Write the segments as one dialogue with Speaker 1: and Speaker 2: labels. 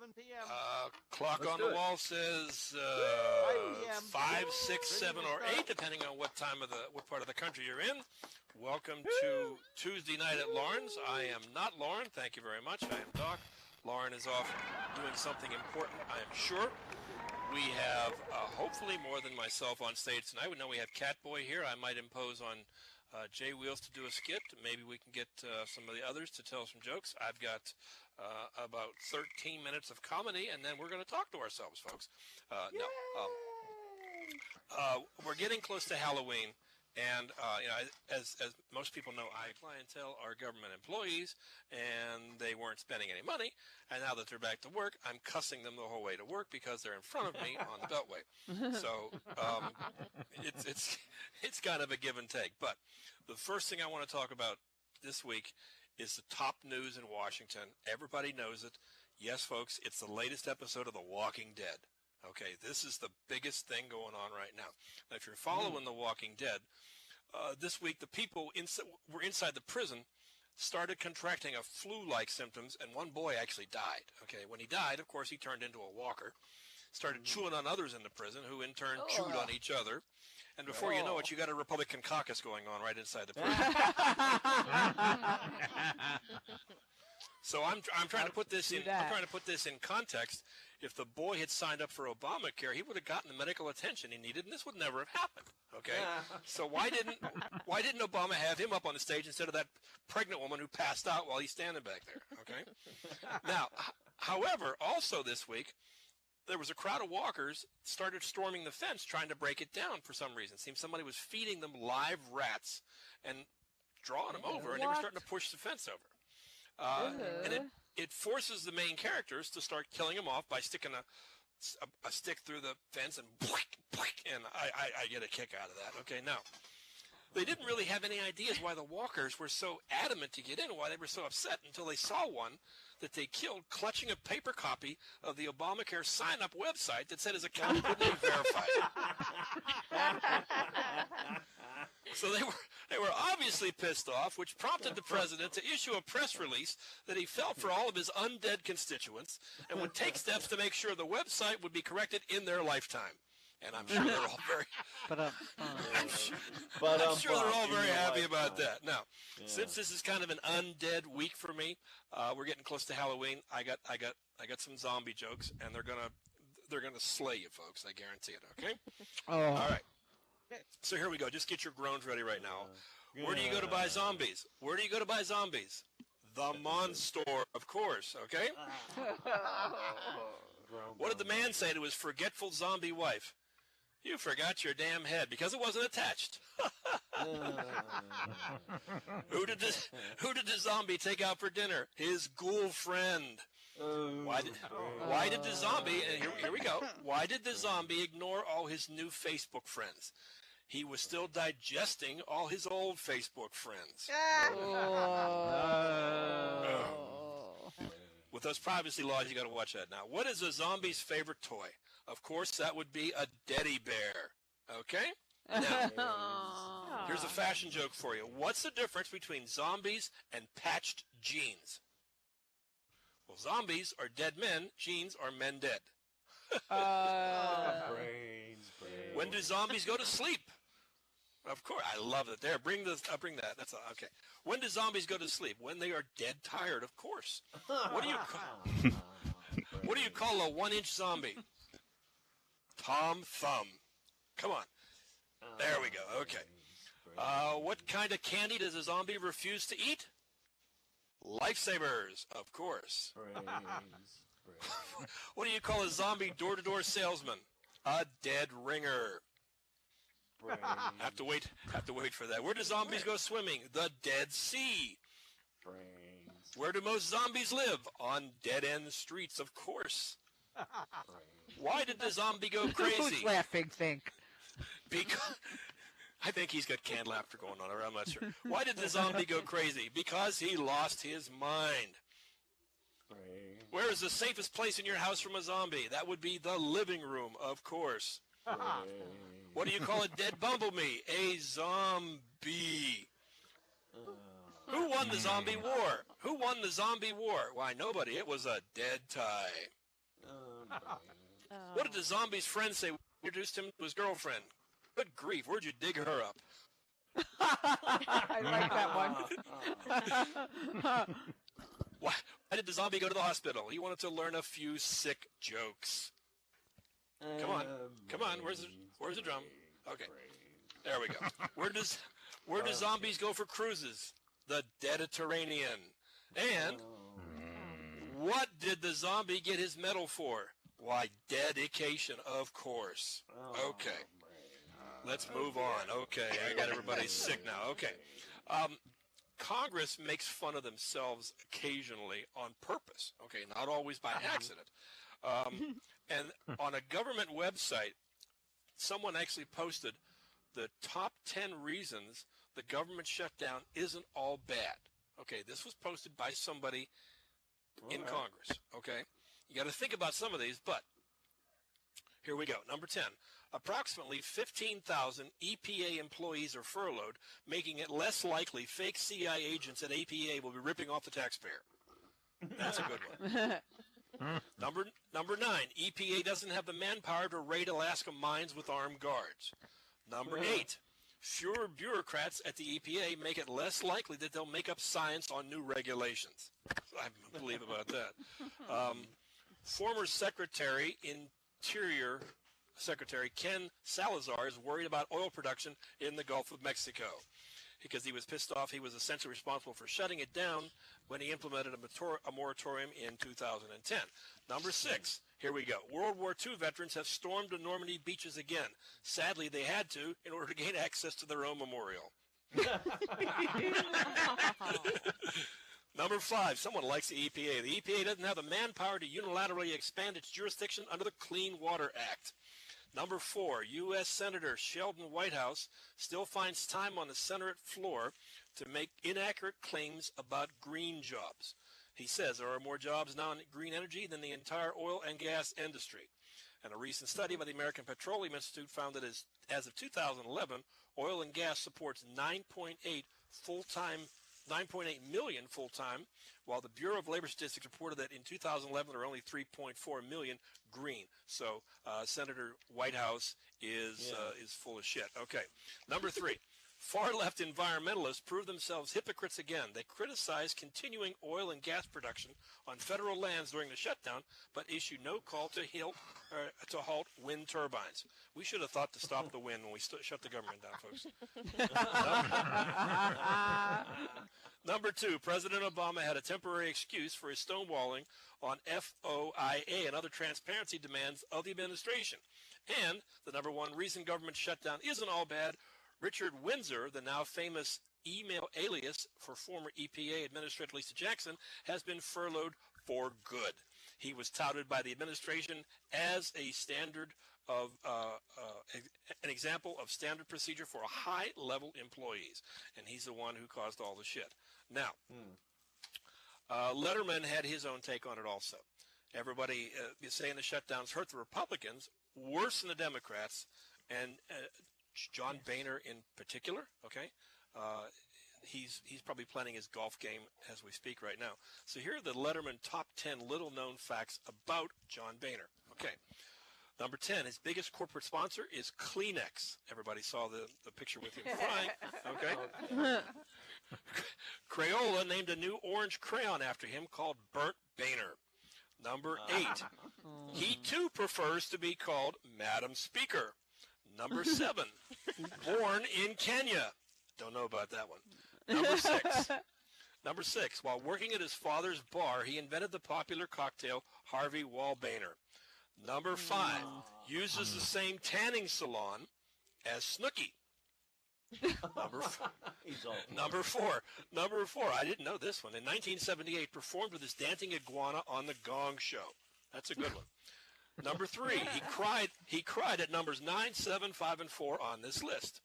Speaker 1: 7 p.m.
Speaker 2: Clock
Speaker 3: Let's
Speaker 2: on
Speaker 3: do
Speaker 2: the
Speaker 3: it.
Speaker 2: wall says 5, 6, 7, or 8, depending on what part of the country you're in. Welcome to Tuesday Night at Lauren's. I am not Lauren. Thank you very much. I am Doc. Lauren is off doing something important, I am sure. We have hopefully more than myself on stage tonight. We know we have Catboy here. I might impose on Jay Wheels to do a skit. Maybe we can get some of the others to tell some jokes. I've got about 13 minutes of comedy, and then we're going to talk to ourselves, folks. We're getting close to Halloween, and as most people know, my clientele are government employees, and they weren't spending any money. And now that they're back to work, I'm cussing them the whole way to work because they're in front of me on the Beltway. So it's kind of a give and take. But the first thing I want to talk about this week is the top news in Washington. Everybody knows it. Yes, folks, it's the latest episode of The Walking Dead. Okay, this is the biggest thing going on right now. Now, if you're following The Walking Dead, this week the people were inside the prison started contracting a flu-like symptoms, and one boy actually died. Okay, when he died, of course, he turned into a walker, started chewing on others in the prison, who in turn chewed on each other. And before you know it, you got a Republican caucus going on right inside the prison. So I'm trying to put this in. I'm trying to put this in context. If the boy had signed up for Obamacare, he would have gotten the medical attention he needed, and this would never have happened. Okay, so why didn't Obama have him up on the stage instead of that pregnant woman who passed out while he's standing back there? Okay. Now, however, also this week, there was a crowd of walkers started storming the fence, trying to break it down for some reason. It seems somebody was feeding them live rats and drawing them over, and they were starting to push the fence over. And it forces the main characters to start killing them off by sticking a stick through the fence and I get a kick out of that. Okay, now, they didn't really have any ideas why the walkers were so adamant to get in, why they were so upset until they saw one that they killed clutching a paper copy of the Obamacare sign-up website that said his account couldn't be verified. So they were obviously pissed off, which prompted the president to issue a press release that he felt for all of his undead constituents and would take steps to make sure the website would be corrected in their lifetime. And I'm sure they're all very I'm sure they're all very happy about that. Now, since this is kind of an undead week for me, we're getting close to Halloween. I got some zombie jokes, and they're gonna slay you folks, I guarantee it, okay? All right. So here we go. Just get your groans ready right now. Where do you go to buy zombies? Where do you go to buy zombies? The Monstore, of course, okay? What did the man say to his forgetful zombie wife? You forgot your damn head because it wasn't attached. Who did the zombie take out for dinner? His ghoul friend. Why did the zombie, and here we go, why did the zombie ignore all his new Facebook friends? He was still digesting all his old Facebook friends. With those privacy laws, you got to watch that. Now, what is a zombie's favorite toy? Of course, that would be a teddy bear. Okay? Now, here's a fashion joke for you. What's the difference between zombies and patched jeans? Well, zombies are dead men. Jeans are men dead.
Speaker 3: Brains.
Speaker 2: When do zombies go to sleep? Of course, I love it. There, bring that. That's okay. When do zombies go to sleep? When they are dead tired, of course. What do you call a 1-inch zombie? Tom Thumb. Come on. There we go. Okay. What kind of candy does a zombie refuse to eat? Lifesavers, of course. What do you call a zombie door-to-door salesman? A dead ringer. Have to wait for that. Where do zombies go swimming? The Dead Sea. Where do most zombies live? On dead-end streets, of course. Why did the zombie go crazy?
Speaker 4: Who's laughing, think?
Speaker 2: Because I think he's got canned laughter going on, or I'm not sure. Why did the zombie go crazy? Because he lost his mind. Where is the safest place in your house from a zombie? That would be the living room, of course. What do you call a dead bumblebee? A zombie. Who won the zombie war? Who won the zombie war? Why, nobody. It was a dead tie. What did the zombie's friend say when he introduced him to his girlfriend? Good grief, where'd you dig her up?
Speaker 1: I like that one.
Speaker 2: Why did the zombie go to the hospital? He wanted to learn a few sick jokes. Come on. Where's the drum? Okay, there we go. Where do zombies go for cruises? The Mediterranean. And what did the zombie get his medal for? Why, dedication, of course. Okay, let's move on. Okay, I got everybody sick now. Okay. Congress makes fun of themselves occasionally on purpose, okay, not always by accident. And on a government website, someone actually posted the top 10 reasons the government shutdown isn't all bad. Okay, this was posted by somebody in Congress, okay? You got to think about some of these, but here we go. Number 10. Approximately 15,000 EPA employees are furloughed, making it less likely fake CIA agents at EPA will be ripping off the taxpayer. That's a good one. Number 9. EPA doesn't have the manpower to raid Alaska mines with armed guards. Number 8. Fewer bureaucrats at the EPA make it less likely that they'll make up science on new regulations. I believe about that. Former Interior Secretary Ken Salazar is worried about oil production in the Gulf of Mexico because he was pissed off he was essentially responsible for shutting it down when he implemented a moratorium in 2010. Number 6, here we go. World War II veterans have stormed the Normandy beaches again. Sadly, they had to in order to gain access to their own memorial. Number 5, someone likes the EPA. The EPA doesn't have the manpower to unilaterally expand its jurisdiction under the Clean Water Act. Number 4, U.S. Senator Sheldon Whitehouse still finds time on the Senate floor to make inaccurate claims about green jobs. He says there are more jobs now in green energy than the entire oil and gas industry. And a recent study by the American Petroleum Institute found that as of 2011, oil and gas supports 9.8 million full-time, while the Bureau of Labor Statistics reported that in 2011 there were only 3.4 million green. So Senator Whitehouse is full of shit. Okay. Number 3. Far-left environmentalists prove themselves hypocrites again. They criticize continuing oil and gas production on federal lands during the shutdown, but issue no call to halt wind turbines. We should have thought to stop the wind when we shut the government down, folks. Number 2, President Obama had a temporary excuse for his stonewalling on FOIA and other transparency demands of the administration. And the number 1 reason government shutdown isn't all bad, Richard Windsor, the now famous email alias for former EPA Administrator Lisa Jackson, has been furloughed for good. He was touted by the administration as a an example of standard procedure for high-level employees, and he's the one who caused all the shit. Now, Letterman had his own take on it also. Everybody is saying the shutdowns hurt the Republicans worse than the Democrats, and John Boehner in particular, okay? He's probably planning his golf game as we speak right now. So here are the Letterman top 10 little-known facts about John Boehner. Okay. Number 10, his biggest corporate sponsor is Kleenex. Everybody saw the picture with him crying. Okay. Crayola named a new orange crayon after him called Burnt Boehner. Number 8, he too prefers to be called Madam Speaker. Number 7, born in Kenya. Don't know about that one. Number 6, while working at his father's bar, he invented the popular cocktail Harvey Wallbainer. Number 5, uses the same tanning salon as Snooki. Number four, I didn't know this one. In 1978, performed with his dancing iguana on the Gong Show. That's a good one. Number 3, he cried at numbers 9, 7, 5, and 4 on this list.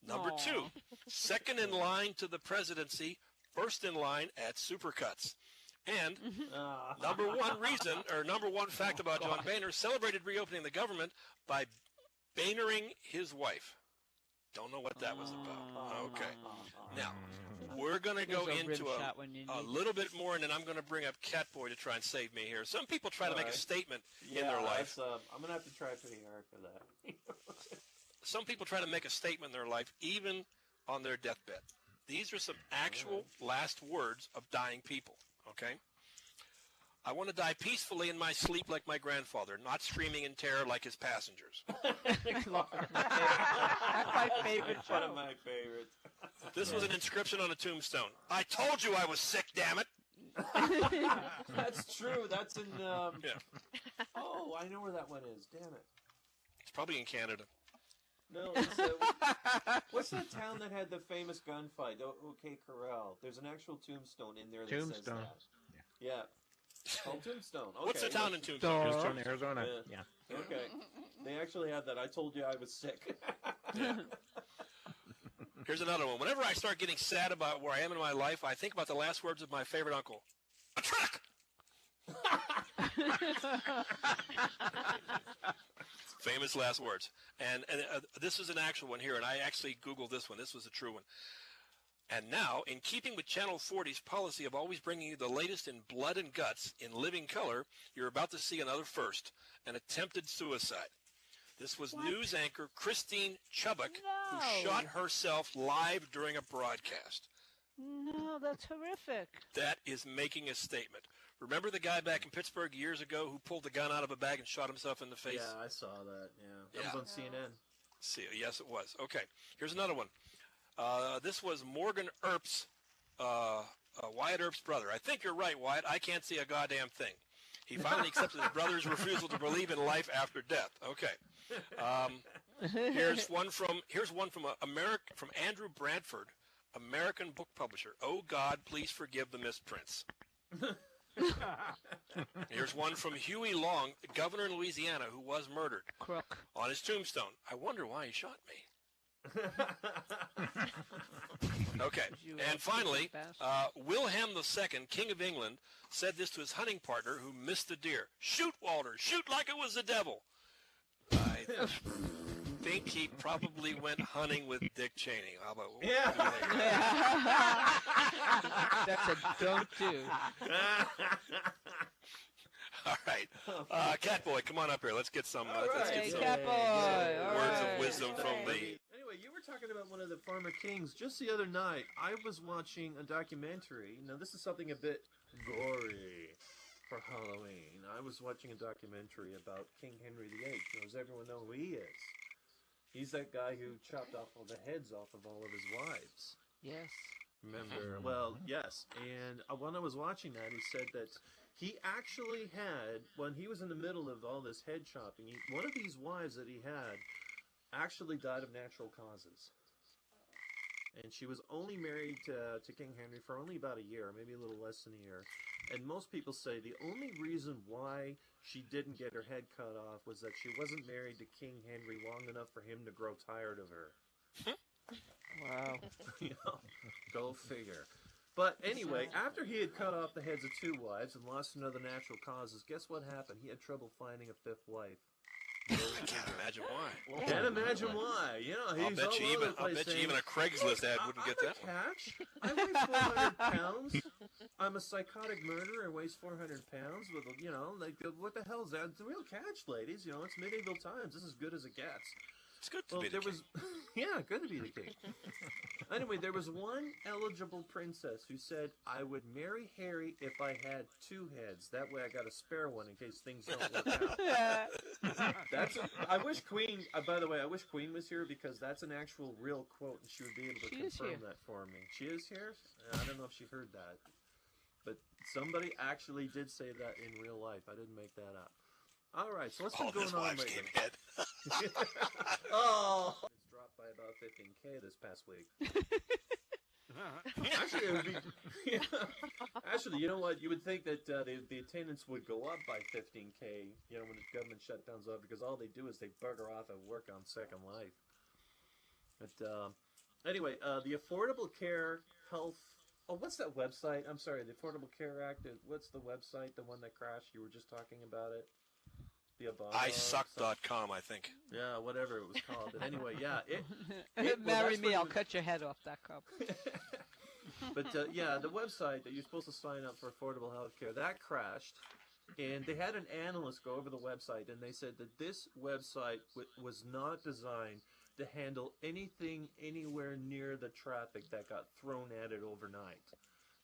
Speaker 2: Number 2, second in line to the presidency, first in line at Supercuts. And number one fact about John Boehner, celebrated reopening the government by Boehnering his wife. Don't know what that was about. Okay. Now, we're going to go into a little bit more, and then I'm going to bring up Catboy to try and save me here. Some people try to make a statement in their life.
Speaker 3: I'm going to have to try pretty hard for that.
Speaker 2: Some people try to make a statement in their life, even on their deathbed. These are some actual last words of dying people, okay? I want to die peacefully in my sleep like my grandfather, not screaming in terror like his passengers.
Speaker 1: That's my favorite show.
Speaker 3: One of my favorites.
Speaker 2: This was an inscription on a tombstone. I told you I was sick, damn it.
Speaker 3: That's true. That's in...
Speaker 2: Yeah.
Speaker 3: Oh, I know where that one is. Damn it.
Speaker 2: It's probably in Canada.
Speaker 3: No, it's, what's that town that had the famous gunfight? OK Corral. There's an actual tombstone in there that says that. Yeah. Oh, Tombstone. Okay.
Speaker 2: What's the town in Tombstone?
Speaker 4: Tombstone, Arizona. Yeah.
Speaker 3: Okay. They actually have that. I told you I was sick.
Speaker 2: Yeah. Here's another one. Whenever I start getting sad about where I am in my life, I think about the last words of my favorite uncle. A truck! Famous last words. And this is an actual one here, and I actually Googled this one. This was a true one. And now, in keeping with Channel 40's policy of always bringing you the latest in blood and guts in living color, you're about to see another first, an attempted suicide. This was news anchor Christine Chubbuck, who shot herself live during a broadcast.
Speaker 1: No, that's horrific.
Speaker 2: That is making a statement. Remember the guy back in Pittsburgh years ago who pulled the gun out of a bag and shot himself in the face?
Speaker 3: Yeah, I saw that. Yeah. That was on CNN.
Speaker 2: Yes, it was. Okay, here's another one. This was Morgan Earp's, Wyatt Earp's brother. I think you're right, Wyatt. I can't see a goddamn thing. He finally accepted his brother's refusal to believe in life after death. Okay. Here's one from from Andrew Bradford, American book publisher. Oh God, please forgive the misprints. Here's one from Huey Long, governor in Louisiana, who was murdered.
Speaker 1: Crook.
Speaker 2: On his tombstone. I wonder why he shot me. Okay, and finally, Wilhelm II, King of England, said this to his hunting partner who missed the deer. Shoot, Walter, shoot like it was the devil. I think he probably went hunting with Dick Cheney. How about
Speaker 1: That's a go-to.
Speaker 2: All right, Catboy, come on up here. Let's get some.
Speaker 1: Let's get some
Speaker 2: Catboy. Words of wisdom from the.
Speaker 3: Anyway, you were talking about one of the former kings just the other night. I was watching a documentary. Now, this is something a bit gory for Halloween. I was watching a documentary about King Henry VIII. Does everyone know who he is? He's that guy who chopped off all the heads off of all of his wives.
Speaker 1: Yes.
Speaker 3: Remember? Well, yes. And when I was watching that, he said that he actually had, when he was in the middle of all this head chopping, one of these wives that he had actually died of natural causes. And she was only married to King Henry for only about a year, maybe a little less than a year. And most people say the only reason why she didn't get her head cut off was that she wasn't married to King Henry long enough for him to grow tired of her.
Speaker 1: Wow.
Speaker 3: Go figure. But anyway, after he had cut off the heads of 2 wives and lost another natural causes, guess what happened? He had trouble finding a 5th wife.
Speaker 2: I can't imagine why.
Speaker 3: Can't imagine why. He's
Speaker 2: I'll bet you even a Craigslist ad wouldn't get that one.
Speaker 3: Catch. I weigh 400 pounds. I'm a psychotic murderer and weighs 400 pounds. With what the hell is that? It's a real catch, ladies. It's medieval times. This is as good as it gets.
Speaker 2: It's good to be the king.
Speaker 3: Good to be the king. Anyway, there was one eligible princess who said, I would marry Harry if I had 2 heads. That way I got a spare one in case things don't work out. I wish Queen, by the way, I wish Queen was here because that's an actual real quote and she would be able to confirm that for me. She is here? I don't know if she heard that. But somebody actually did say that in real life. I didn't make that up. All right, so what's been going on lately? It's dropped by about 15K this past week. Actually, it would be. Actually, you know what? You would think that the attendance would go up by 15K. When the government shutdowns off, because all they do is they bugger off and work on Second Life. But anyway, the Affordable Care Health. Oh, what's that website? I'm sorry, the Affordable Care Act. What's the website? The one that crashed? You were just talking about it. The Obama.
Speaker 2: iSuck.com, I think.
Speaker 3: Yeah, whatever it was called. But anyway, yeah.
Speaker 1: Marry me, I'll cut your head off. .com.
Speaker 3: But yeah, the website that you're supposed to sign up for affordable health care, that crashed. And they had an analyst go over the website, and they said that this website was not designed to handle anything anywhere near the traffic that got thrown at it overnight.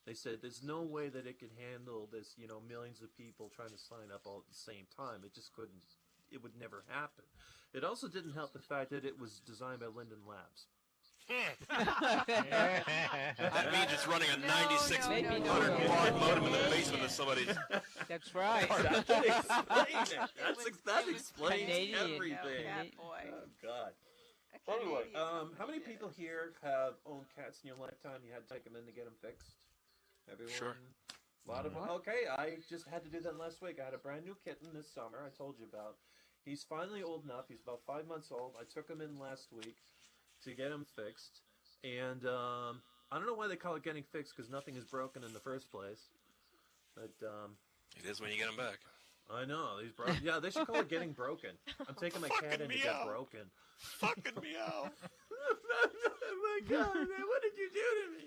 Speaker 3: They said there's no way that it could handle this, millions of people trying to sign up all at the same time. It just couldn't. It would never happen. It also didn't help the fact that it was designed by Linden Labs.
Speaker 2: That means it's running a 9600 baud modem in the basement of somebody's.
Speaker 1: That's right.
Speaker 3: That could explain it. That explains
Speaker 1: Canadian.
Speaker 3: everything.
Speaker 4: Cat boy.
Speaker 3: Oh, God.
Speaker 4: A
Speaker 3: Anyway,
Speaker 4: Canadian
Speaker 3: how many
Speaker 4: did
Speaker 3: people
Speaker 4: it.
Speaker 3: here have owned cats in your lifetime? You had to take them in to get them fixed? Everyone?
Speaker 2: Sure.
Speaker 3: A lot of them. Okay, I just had to do that last week. I had a brand new kitten this summer I told you about. He's finally old enough. He's about 5 months old. I took him in last week to get him fixed. And I don't know why they call it getting fixed, because nothing is broken in the first place. But
Speaker 2: It is when you get them back.
Speaker 3: I know. He's broken. Yeah, they should call it getting broken. I'm taking my cat in to get broken.
Speaker 2: Fucking meow.
Speaker 3: Oh my God, man, what did you do to me?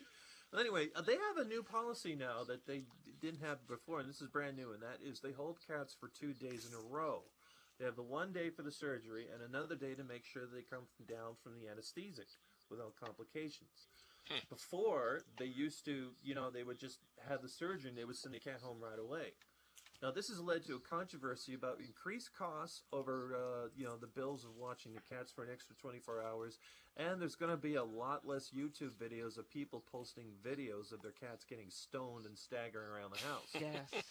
Speaker 3: Well, anyway, they have a new policy now that they didn't have before, and this is brand new, and that is they hold cats for 2 days in a row. They have the 1 day for the surgery and another day to make sure they come down from the anesthetic without complications. Before, they used to, they would just have the surgery and they would send the cat home right away. Now, this has led to a controversy about increased costs over, the bills of watching the cats for an extra 24 hours. And there's going to be a lot less YouTube videos of people posting videos of their cats getting stoned and staggering around the house.
Speaker 1: Yes.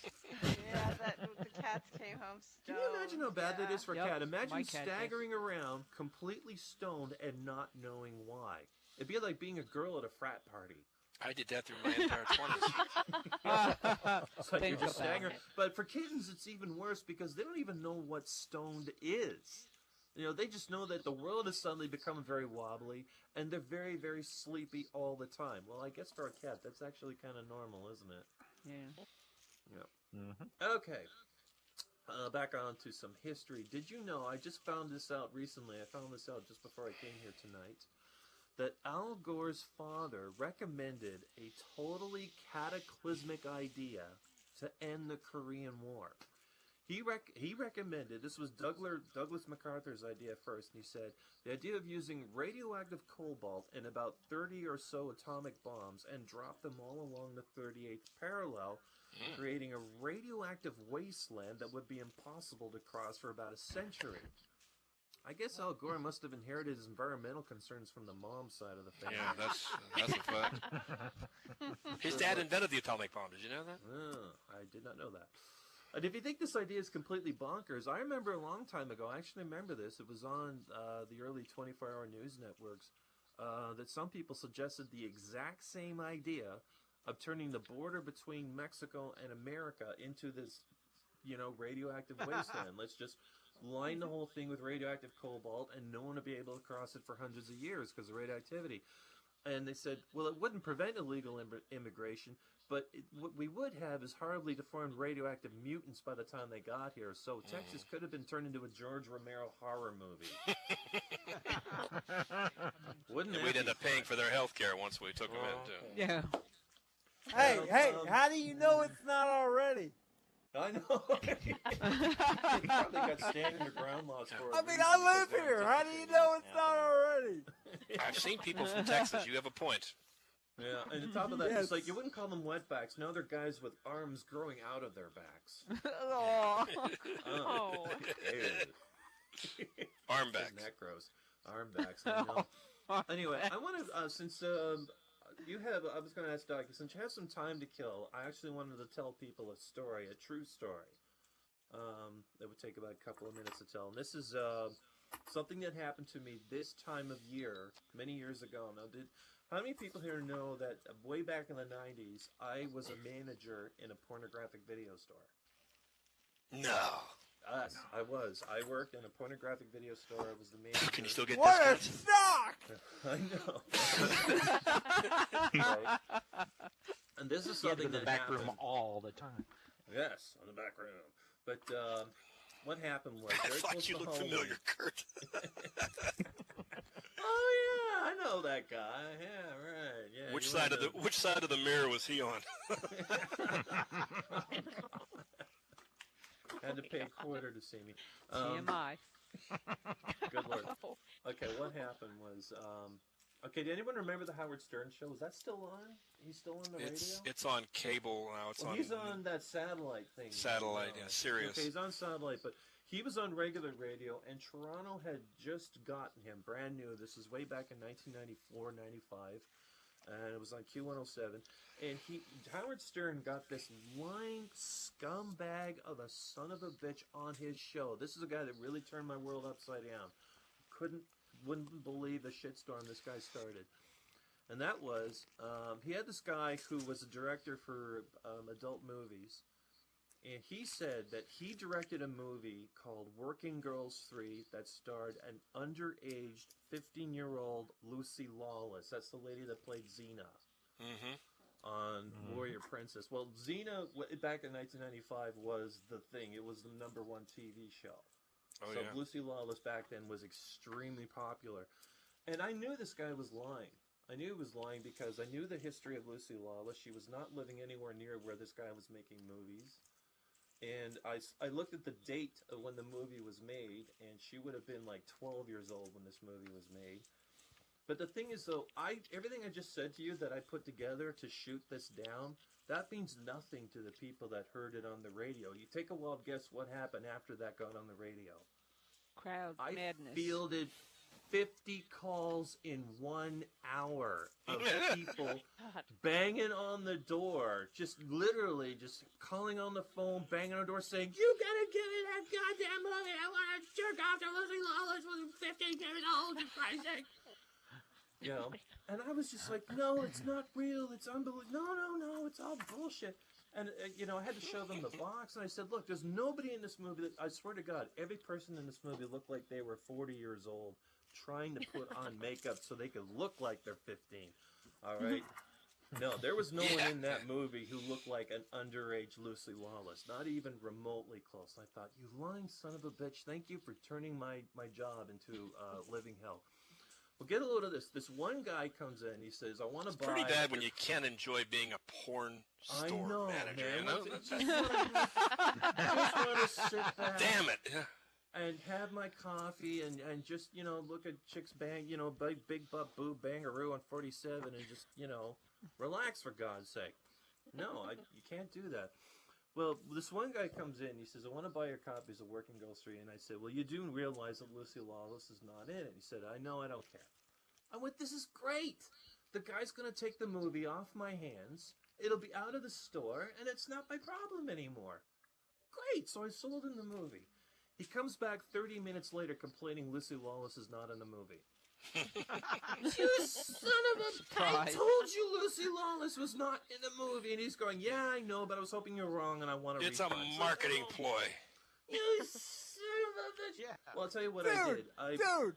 Speaker 4: Yeah, the cats came home
Speaker 3: Can
Speaker 4: stoned.
Speaker 3: you imagine how bad that is for a
Speaker 1: Yep,
Speaker 3: cat?
Speaker 1: my
Speaker 3: Imagine
Speaker 1: cat
Speaker 3: staggering around, completely stoned, and not knowing why. It'd be like being a girl at a frat party.
Speaker 2: I did that through my entire 20s.
Speaker 3: It's like you're
Speaker 1: Think
Speaker 3: just
Speaker 1: about
Speaker 3: staggering.
Speaker 1: it.
Speaker 3: But for kittens, it's even worse because they don't even know what stoned is. They just know that the world has suddenly become very wobbly, and they're very, very sleepy all the time. Well, I guess for a cat, that's actually kind of normal, isn't it?
Speaker 1: Yeah.
Speaker 3: Yep. Okay. Back on to some history. Did you know, I just found this out recently, I found this out just before I came here tonight, that Al Gore's father recommended a totally cataclysmic idea to end the Korean War. He recommended, this was Douglas MacArthur's idea first, and he said, the idea of using radioactive cobalt in about 30 or so atomic bombs and drop them all along the 38th parallel, creating a radioactive wasteland that would be impossible to cross for about a century. I guess Al Gore must have inherited his environmental concerns from the mom side of the family.
Speaker 2: Yeah, that's a fact. His dad invented the atomic bomb. Did you know that?
Speaker 3: Oh, I did not know that. And if you think this idea is completely bonkers, I remember a long time ago, I actually remember this, it was on the early 24-hour news networks, that some people suggested the exact same idea of turning the border between Mexico and America into this, radioactive wasteland. Let's just line the whole thing with radioactive cobalt, and no one will be able to cross it for hundreds of years because of radioactivity. And they said, well, it wouldn't prevent illegal immigration, but what we would have is horribly deformed radioactive mutants by the time they got here. So Texas could have been turned into a George Romero horror movie. Wouldn't
Speaker 2: And
Speaker 3: that
Speaker 2: we'd
Speaker 3: be
Speaker 2: end up
Speaker 3: fun?
Speaker 2: paying for their health care once we took them in, too.
Speaker 1: Yeah.
Speaker 5: Hey, how do you know it's not already?
Speaker 3: I know. He probably got standing to ground laws for it.
Speaker 5: I mean, I live here. How do you know it's not already?
Speaker 2: I've seen people from Texas. You have a point.
Speaker 3: Yeah, and on top of that,
Speaker 5: Yes.
Speaker 3: it's like you wouldn't call them wetbacks. No, they're guys with arms growing out of their backs.
Speaker 4: Oh.
Speaker 3: Oh. Ew.
Speaker 2: Armbacks.
Speaker 3: That gross. Armbacks. I know. Anyway, I want to, since you have, I was going to ask Doc, since you have some time to kill, I actually wanted to tell people a story, a true story. That would take about a couple of minutes to tell. And this is something that happened to me this time of year, many years ago. Now, how many people here know that way back in the 90s, I was a manager in a pornographic video store?
Speaker 2: No.
Speaker 3: Yes, I was. I worked in a pornographic video store. I was the manager.
Speaker 2: Can you still get
Speaker 5: What a
Speaker 2: discounts?
Speaker 5: shock!
Speaker 3: I know. Right. And this is
Speaker 6: You had to
Speaker 3: something
Speaker 6: go to the
Speaker 3: that
Speaker 6: back room
Speaker 3: happened.
Speaker 6: all the time.
Speaker 3: Yes, on the back room. But what happened was...
Speaker 2: I
Speaker 3: very
Speaker 2: thought
Speaker 3: close
Speaker 2: you
Speaker 3: to
Speaker 2: looked
Speaker 3: Halloween-
Speaker 2: familiar, Kurt.
Speaker 3: Oh, yeah, I know that guy. Yeah, right. Yeah.
Speaker 2: Which
Speaker 3: you
Speaker 2: side
Speaker 3: were
Speaker 2: of the mirror was he on?
Speaker 3: Had to pay a quarter to see me.
Speaker 1: TMI.
Speaker 3: Good Lord. Okay, what happened was... okay, did anyone remember the Howard Stern show? Is that still on? He's still on the radio?
Speaker 2: It's on cable now.
Speaker 3: He's on that satellite thing.
Speaker 2: Satellite, yeah, Sirius.
Speaker 3: Okay, he's on satellite, but he was on regular radio, and Toronto had just gotten him, brand new. This is way back in 1994, 95, and it was on Q107. And Howard Stern got this lying scumbag of a son of a bitch on his show. This is a guy that really turned my world upside down. Wouldn't believe the shitstorm this guy started. And that was, he had this guy who was a director for adult movies. And he said that he directed a movie called Working Girls 3 that starred an underaged 15-year-old Lucy Lawless. That's the lady that played Xena on Warrior Princess. Well, Xena, back in 1995, was the thing. It was the #1 TV show.
Speaker 2: Oh,
Speaker 3: So
Speaker 2: yeah.
Speaker 3: Lucy Lawless back then was extremely popular. And I knew this guy was lying. I knew he was lying because I knew the history of Lucy Lawless. She was not living anywhere near where this guy was making movies. And I looked at the date of when the movie was made, and she would have been like 12 years old when this movie was made. But the thing is, though, everything I just said to you that I put together to shoot this down, that means nothing to the people that heard it on the radio. You take a wild guess what happened after that got on the radio.
Speaker 1: Crowd
Speaker 3: I
Speaker 1: madness.
Speaker 3: fielded 50 calls in 1 hour of people banging on the door, just literally just calling on the phone, banging on the door, saying, "You gotta give me that goddamn movie! I want to jerk off to Lucy Lawless with 15 years old, for Christ's sake!" You know, and I was just like, "No, it's not real. It's unbelievable. No, it's all bullshit." And, you know, I had to show them the box, and I said, "Look, there's nobody in this movie that, I swear to God, every person in this movie looked like they were 40 years old, trying to put on makeup so they could look like they're 15. All right? No, there was no one in that movie who looked like an underage Lucy Lawless, not even remotely close. I thought, you lying son of a bitch, thank you for turning my job into living hell. Well, get a load of this. This one guy comes in. He says, "I want to buy."
Speaker 2: Pretty bad when you can't enjoy being a porn store manager.
Speaker 3: Man.
Speaker 2: You know?
Speaker 3: Just want to sit back.
Speaker 2: Damn it!
Speaker 3: And have my coffee and just, you know, look at chicks bang, you know, big butt boob bangaroo on 47 and just, you know, relax for God's sake. No, you can't do that. Well, this one guy comes in. He says, "I want to buy your copies of Working Girls 3." And I said, "Well, you do realize that Lucy Lawless is not in it." He said, "I know, I don't care." I went, "This is great. The guy's going to take the movie off my hands. It'll be out of the store, and it's not my problem anymore." Great. So I sold him the movie. He comes back 30 minutes later complaining Lucy Lawless is not in the movie. You son of a... I told you Lucy Lawless was not in the movie. And he's going, "Yeah, I know, but I was hoping you were wrong, and I want to
Speaker 2: It's a marketing ploy.
Speaker 3: You son of a bitch.
Speaker 5: Yeah.
Speaker 3: Well, I'll tell you what I did.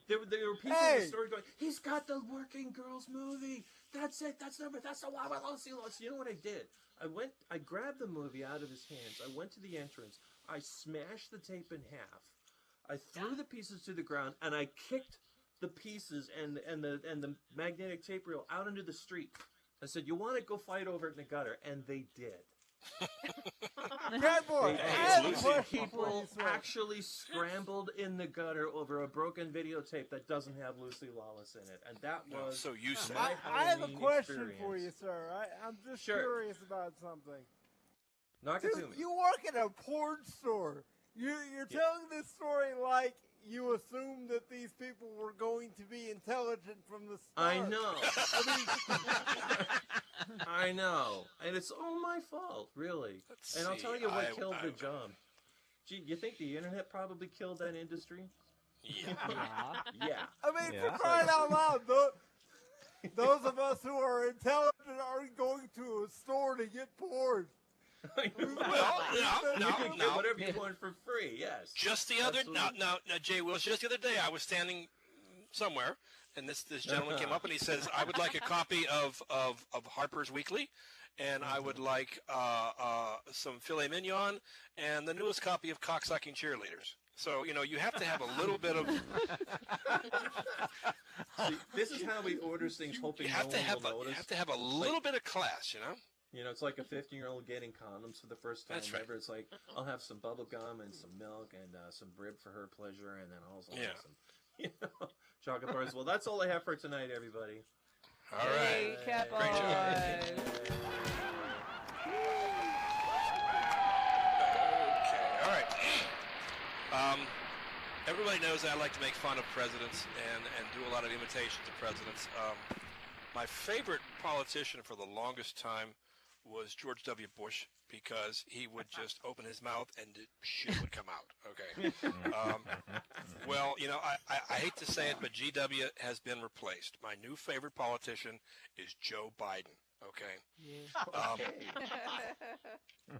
Speaker 3: There were people in the store going, "He's got the Working Girls movie. That's it. That's the one with Lucy Lawless." You know what I did? I grabbed the movie out of his hands. I went to the entrance. I smashed the tape in half. I threw the pieces to the ground, and I kicked the pieces and the magnetic tape reel out into the street. I said, "You want to go fight over it in the gutter?" And they did.
Speaker 5: Cat boy, I have a question for you,
Speaker 3: People
Speaker 5: sir.
Speaker 3: actually scrambled in the gutter over a broken videotape that doesn't have Lucy Lawless in it, and that was
Speaker 2: So you said.
Speaker 3: my
Speaker 5: I have a
Speaker 3: Halloween
Speaker 5: question for you,
Speaker 3: experience.
Speaker 5: sir. I'm just
Speaker 3: Sure.
Speaker 5: curious about something.
Speaker 3: Knock it to
Speaker 5: Dude,
Speaker 3: me.
Speaker 5: you work at a porn store. You're telling this story like you assumed that these people were going to be intelligent from the start.
Speaker 3: I know. I know. And it's all my fault, really.
Speaker 2: Let's
Speaker 3: And I'll
Speaker 2: see.
Speaker 3: tell you what killed the
Speaker 2: I-
Speaker 3: job. Gee, you think the internet probably killed that industry?
Speaker 2: Yeah.
Speaker 1: Yeah.
Speaker 3: Yeah.
Speaker 5: I mean,
Speaker 6: Yeah.
Speaker 5: for crying out loud, those of us who are intelligent aren't going to a store to get porn.
Speaker 2: No,
Speaker 3: You can get
Speaker 2: no.
Speaker 3: whatever you want for free, yes.
Speaker 2: Just the other
Speaker 3: Absolutely.
Speaker 2: now, Jay Wills. Just the other day, I was standing somewhere, and this gentleman came up and he says, "I would like a copy of Harper's Weekly," and I would like some filet mignon and the newest copy of Cocksucking Cheerleaders. So, you have to have a little bit of...
Speaker 3: See, this is how we order things, hoping
Speaker 2: You
Speaker 3: no
Speaker 2: have to
Speaker 3: one
Speaker 2: have
Speaker 3: will notice.
Speaker 2: You have to have a little bit of class,
Speaker 3: It's like a 15-year-old getting condoms for the first time
Speaker 2: That's right.
Speaker 3: ever. It's like, I'll have some bubble gum and some milk and some Brib for her pleasure, and then also have some, chocolate bars. Well, that's all I have for tonight, everybody.
Speaker 2: All right.
Speaker 1: Hey, Cat
Speaker 2: Great job.
Speaker 1: Boy.
Speaker 2: Okay, all right. Everybody knows I like to make fun of presidents and do a lot of imitations of presidents. My favorite politician for the longest time was George W. Bush, because he would just open his mouth and shit would come out. Okay. Well, I hate to say it, but GW has been replaced. My new favorite politician is Joe Biden. Okay.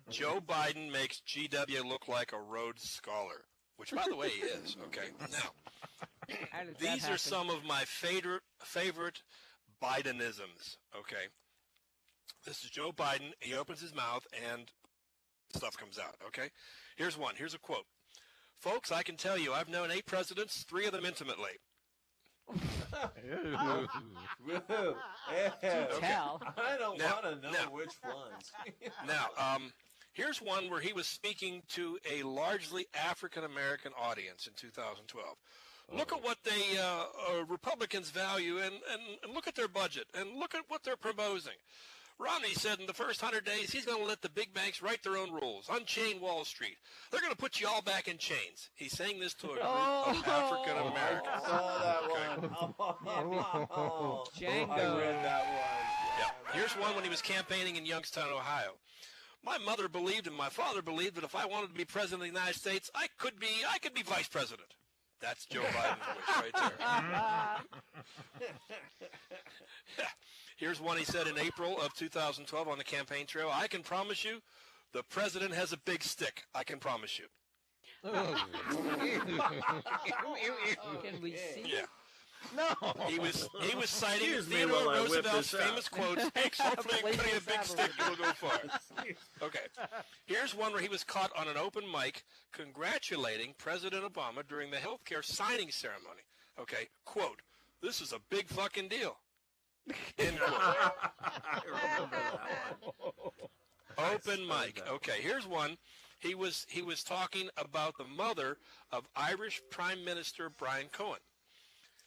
Speaker 2: Joe Biden makes GW look like a Rhodes Scholar, which, by the way, he is. Okay. Now,
Speaker 1: How did that
Speaker 2: these are
Speaker 1: happen?
Speaker 2: some of my favorite Bidenisms. Okay. This is Joe Biden. He opens his mouth and stuff comes out. Okay. Here's one. Here's a quote. Folks, I can tell you, I've known 8 presidents, 3 of them intimately.
Speaker 3: Woo.
Speaker 1: Tell.
Speaker 3: I don't
Speaker 2: Now-
Speaker 3: want to know
Speaker 2: now-
Speaker 3: which ones.
Speaker 2: Now, here's one where he was speaking to a largely African-American audience in 2012. Look at what they Republicans value, and look at their budget, and look at what they're proposing. Romney said in the first 100 days he's going to let the big banks write their own rules, unchain Wall Street. They're going to put you all back in chains. He's saying this to a group of African Americans.
Speaker 3: I saw that one.
Speaker 1: Django.
Speaker 3: I read that one.
Speaker 2: Yeah. Here's one when he was campaigning in Youngstown, Ohio. My mother believed and my father believed that if I wanted to be president of the United States, I could be vice president. That's Joe Biden's wish right there. Yeah. Here's one he said in April of 2012 on the campaign trail. I can promise you, the president has a big stick. I can promise you.
Speaker 1: Can we see?
Speaker 2: Yeah.
Speaker 6: No.
Speaker 2: He was citing
Speaker 3: Excuse me
Speaker 2: Theodore
Speaker 3: while I whip
Speaker 2: Roosevelt's
Speaker 3: this out.
Speaker 2: famous quote, "Snakes hopefully
Speaker 1: Blazing
Speaker 2: carry a big
Speaker 1: saddles.
Speaker 2: stick, it'll go far." Okay. Here's one where he was caught on an open mic congratulating President Obama during the healthcare signing ceremony. Okay. Quote, "This is a big fucking deal." End quote.
Speaker 3: I remember that one.
Speaker 2: Open mic. Okay, here's one. He was talking about the mother of Irish Prime Minister Brian Cohen.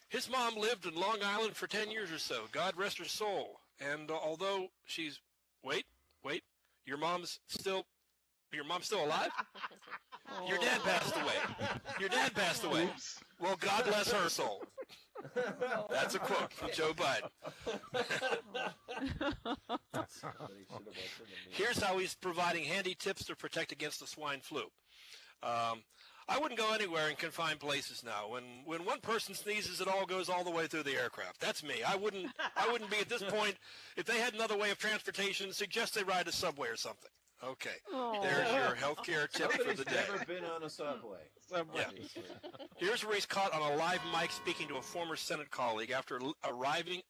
Speaker 2: His mom lived in Long Island for 10 years or so. God rest her soul. And although she's wait, your mom's still alive? Your dad passed away. Well, God bless her soul. That's a quote from Joe Biden. Here's how he's providing handy tips to protect against the swine flu. I wouldn't go anywhere in confined places now. When one person sneezes, it all goes all the way through the aircraft. That's me. I wouldn't be at this point. If they had another way of transportation, suggest they ride a subway or something. Okay. There's your healthcare tip for
Speaker 3: Nobody's
Speaker 2: the day.
Speaker 3: ever been on a subway.
Speaker 2: Yeah. Here's where he's caught on a live mic speaking to a former Senate colleague after arriving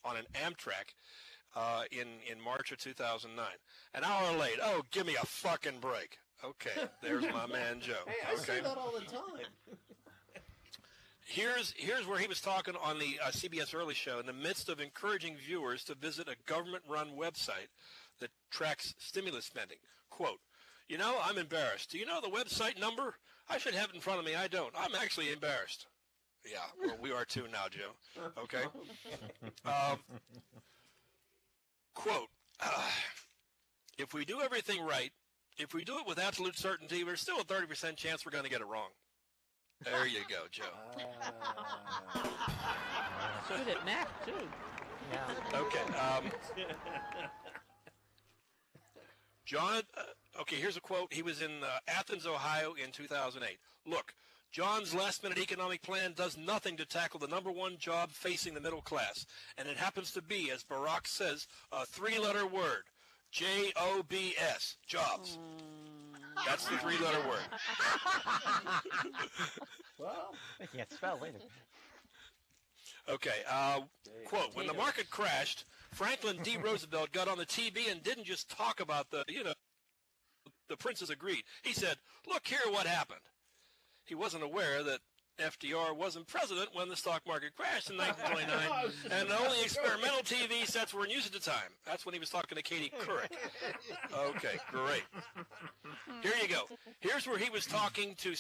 Speaker 2: on an Amtrak in March of 2009. An hour late. Oh, give me a fucking break. Okay, there's my man Joe.
Speaker 3: Hey, I
Speaker 2: Okay.
Speaker 3: say that all the time.
Speaker 2: Here's where he was talking on the CBS Early Show in the midst of encouraging viewers to visit a government-run website that tracks stimulus spending. Quote, I'm embarrassed. Do you know the website number? I should have it in front of me. I don't. I'm actually embarrassed. Yeah, well, we are too now, Joe. Okay. Quote, if we do everything right, if we do it with absolute certainty, there's still a 30% chance we're going to get it wrong. There you go, Joe.
Speaker 1: Good at math, too.
Speaker 6: Yeah.
Speaker 2: Okay. John, okay, here's a quote. He was in Athens, Ohio in 2008. Look, John's last-minute economic plan does nothing to tackle the number one job facing the middle class. And it happens to be, as Barack says, a three-letter word. J-O-B-S, jobs. That's the three-letter word.
Speaker 3: Well,
Speaker 6: I can't spell either.
Speaker 2: Okay, quote, when the market crashed, Franklin D. Roosevelt got on the TV and didn't just talk about the princes agreed. He said, look here what happened. He wasn't aware that FDR wasn't president when the stock market crashed in 1929, and only experimental TV sets were in use at the time. That's when he was talking to Katie Couric. Okay, great. Here you go. Here's where he was talking to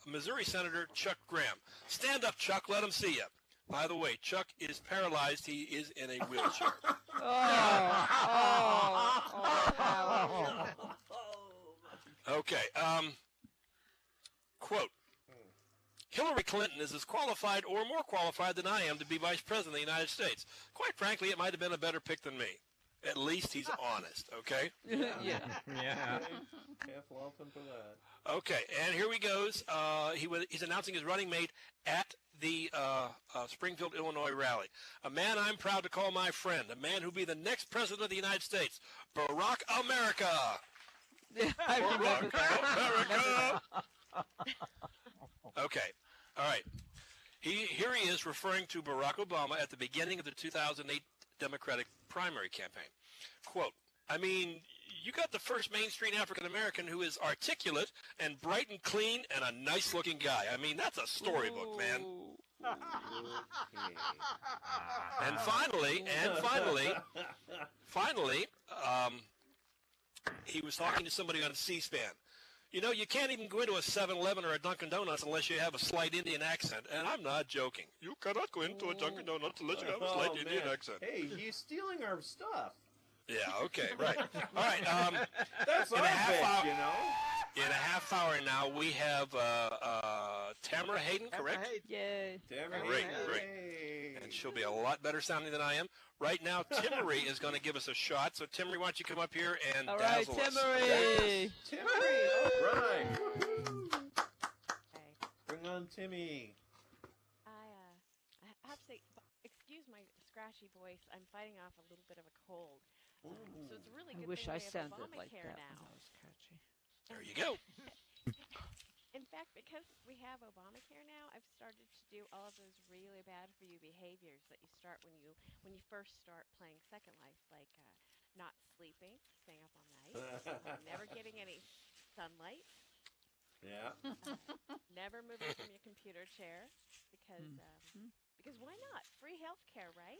Speaker 2: Missouri Senator Chuck Graham. Stand up, Chuck. Let him see you. By the way, Chuck is paralyzed. He is in a wheelchair. Okay. Quote. Hillary Clinton is as qualified or more qualified than I am to be vice president of the United States. Quite frankly, it might have been a better pick than me. At least he's honest, okay?
Speaker 1: Yeah.
Speaker 3: Careful open for that.
Speaker 2: Okay, and here he goes. He's announcing his running mate at the Springfield, Illinois rally. A man I'm proud to call my friend. A man who'll be the next president of the United States. Barack America. Barack America. Okay, all right. Here he is referring to Barack Obama at the beginning of the 2008 Democratic primary campaign. Quote, I mean, you got the first mainstream African-American who is articulate and bright and clean and a nice-looking guy. I mean, that's a storybook, man. And finally, he was talking to somebody on C-SPAN. You know, you can't even go into a 7-Eleven or a Dunkin' Donuts unless you have a slight Indian accent. And I'm not joking. You cannot go into a Dunkin' Donuts unless you have a slight Indian accent.
Speaker 3: Hey, he's stealing our stuff.
Speaker 2: Yeah, okay, right. All right.
Speaker 3: That's our bet, you know.
Speaker 2: In a half hour now, we have Tamara Hayden, correct?
Speaker 1: Yay.
Speaker 2: Great. And she'll be a lot better sounding than I am. Right now, Timmery is going to give us a shot. So, Timmery, why don't you come up here and dazzle us?
Speaker 1: Timmery!
Speaker 3: Timmy, all right.
Speaker 4: Okay.
Speaker 3: Bring on Timmy.
Speaker 4: I have to say, excuse my scratchy voice. I'm fighting off a little bit of a cold. So it's a really good
Speaker 1: I wish
Speaker 4: thing
Speaker 1: I
Speaker 4: we have
Speaker 1: sounded like
Speaker 4: Obamacare
Speaker 1: that
Speaker 4: now.
Speaker 1: when I was catchy.
Speaker 2: There you go.
Speaker 4: In fact, because we have Obamacare now, I've started to do all of those really bad for you behaviors that you start when you first start playing Second Life, like not sleeping, staying up all night, never getting any sunlight,
Speaker 3: Yeah.
Speaker 4: never moving from your computer chair, because why not? Free healthcare, right?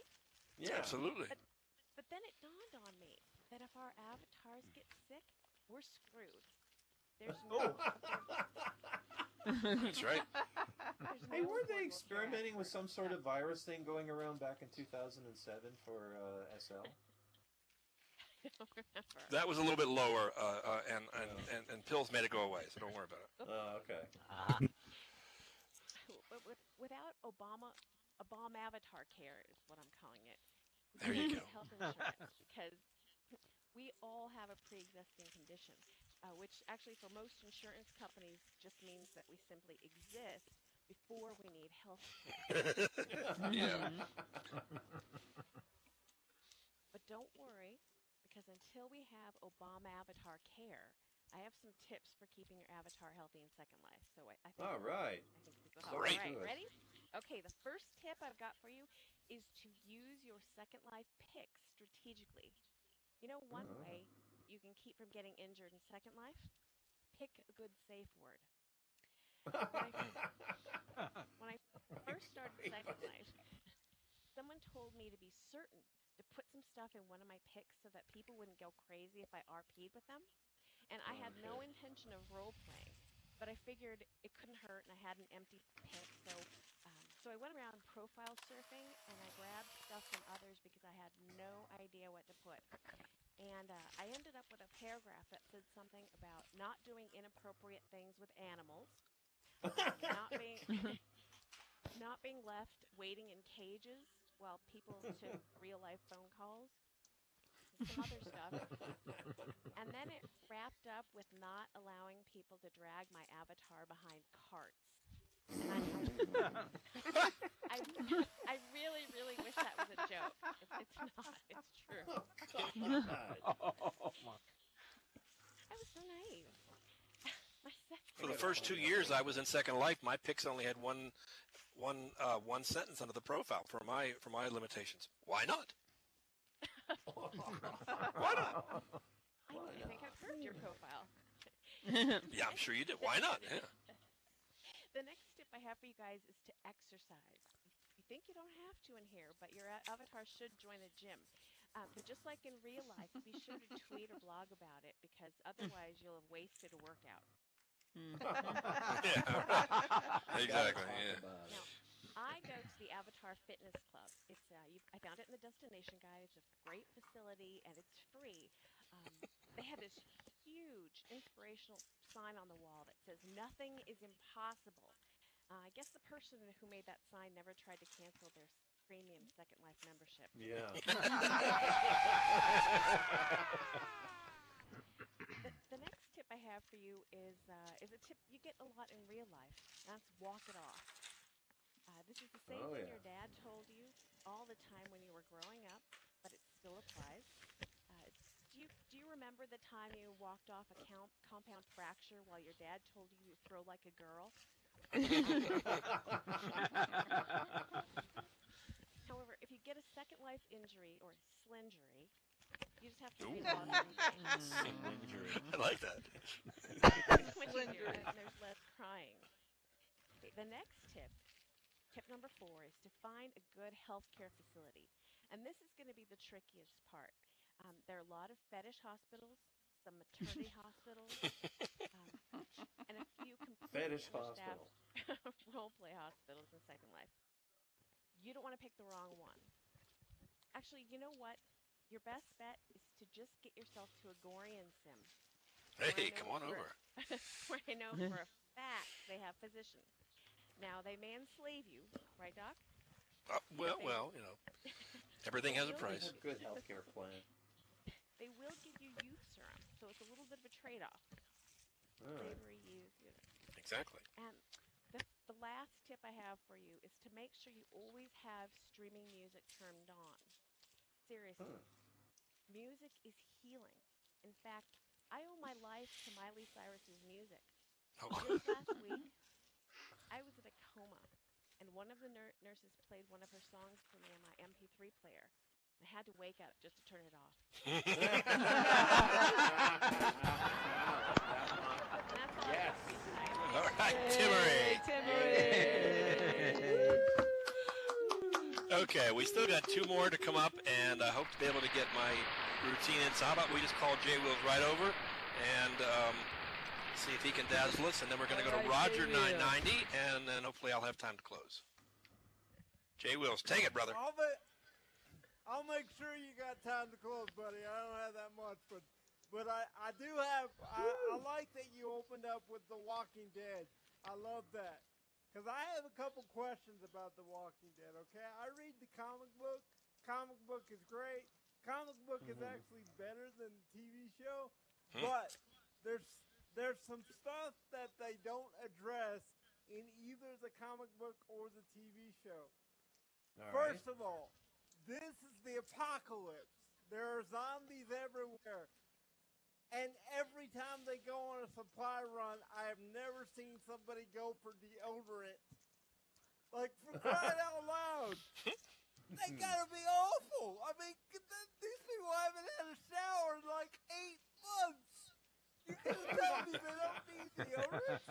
Speaker 3: Yeah.
Speaker 2: Absolutely.
Speaker 4: But then it dawned on me that if our avatars get sick, we're screwed. There's no.
Speaker 2: That's right.
Speaker 3: Hey, weren't they experimenting with some sort of virus thing going around back in 2007 for SL?
Speaker 4: I don't remember.
Speaker 2: That was a little bit lower, and pills made it go away, so don't worry about it.
Speaker 3: Oh, okay.
Speaker 4: But without Obama avatar care is what I'm calling it.
Speaker 2: There you go.
Speaker 4: Health insurance, because we all have a pre-existing condition, which actually for most insurance companies just means that we simply exist before we need health care.
Speaker 2: Yeah.
Speaker 4: But don't worry, because until we have Obama avatar care, I have some tips for keeping your avatar healthy in Second Life. So I think
Speaker 3: All right.
Speaker 4: this will help.
Speaker 2: Great.
Speaker 4: All right, ready? Okay, the first tip I've got for you is to use your Second Life picks strategically. You know, one way you can keep from getting injured in Second Life? Pick a good safe word. When I first started Second Life, someone told me to be certain to put some stuff in one of my picks so that people wouldn't go crazy if I RP'd with them. And I had no intention of role-playing, but I figured it couldn't hurt, and I had an empty pick, so I went around profile surfing, and I grabbed stuff from others because I had no idea what to put. And I ended up with a paragraph that said something about not doing inappropriate things with animals, not being left waiting in cages while people took real-life phone calls, and some other stuff. And then it wrapped up with not allowing people to drag my avatar behind carts. And I really, really wish that was a joke. It's not. It's true. I was so naive.
Speaker 2: For the first 2 years I was in Second Life, my picks only had one one sentence under the profile for my limitations. Why not? Why not?
Speaker 4: I think I've heard your profile.
Speaker 2: Yeah, I'm sure you did. Why not? Yeah.
Speaker 4: The next tip I have for you guys is to exercise. You think you don't have to in here, but your avatar should join a gym. But just like in real life, be sure to tweet or blog about it because otherwise you'll have wasted a workout.
Speaker 2: Yeah. Exactly. Yeah.
Speaker 4: Now, I go to the Avatar Fitness Club. It's I found it in the destination guide. It's a great facility and it's free. They have this huge inspirational sign on the wall that says "Nothing is impossible." I guess the person who made that sign never tried to cancel their premium Second Life membership.
Speaker 3: Yeah.
Speaker 4: The next tip I have for you is a tip you get a lot in real life. That's walk it off. This is the same thing your dad told you all the time when you were growing up, but it still applies. Do you remember the time you walked off a compound fracture while your dad told you to throw like a girl? However, if you get a Second Life injury or slingery, you just have to read about it.
Speaker 2: I like that.
Speaker 4: There's less crying. Okay, the next tip number 4, is to find a good healthcare facility. And this is going to be the trickiest part. There are a lot of fetish hospitals, some maternity hospitals, and a few completely
Speaker 3: Fetish
Speaker 4: understaffed
Speaker 3: hospital.
Speaker 4: role-play hospitals in Second Life. You don't want to pick the wrong one. Actually, you know what? Your best bet is to just get yourself to a Gorian sim.
Speaker 2: Hey, come on over.
Speaker 4: Where I know for a fact they have physicians. Now, they may enslave you, right, Doc?
Speaker 2: Well, you know, everything has a price.
Speaker 3: It's a good healthcare plan.
Speaker 4: They will give you youth serum, so it's a little bit of a trade-off. Slavery, youth, you know.
Speaker 2: Exactly.
Speaker 4: And the last tip I have for you is to make sure you always have streaming music turned on. Seriously. Music is healing. In fact, I owe my life to Miley Cyrus's music. Just last week, I was in a coma, and one of the nurses played one of her songs for me on my MP3 player. I had to wake up just to turn it off.
Speaker 3: Yes.
Speaker 2: All right, Timmery. Okay, we still got 2 more to come up, and I hope to be able to get my routine in. So how about we just call Jay Wills right over and see if he can dazzle us, and then we're going to go to Roger 990, and then hopefully I'll have time to close. Jay Wills, take it, brother.
Speaker 5: I'll make sure you got time to close, buddy. I don't have that much, but I do have. I like that you opened up with The Walking Dead. I love that because I have a couple questions about The Walking Dead. Okay, I read the comic book. Comic book is great. Comic book is actually better than the TV show, but there's some stuff that they don't address in either the comic book or the TV show. First of all, this is the apocalypse. There are zombies everywhere. And every time they go on a supply run, I have never seen somebody go for deodorant. Like, for crying out loud. They gotta be awful. I mean, these people haven't had a shower in like 8 months. You gonna tell me they don't need deodorant?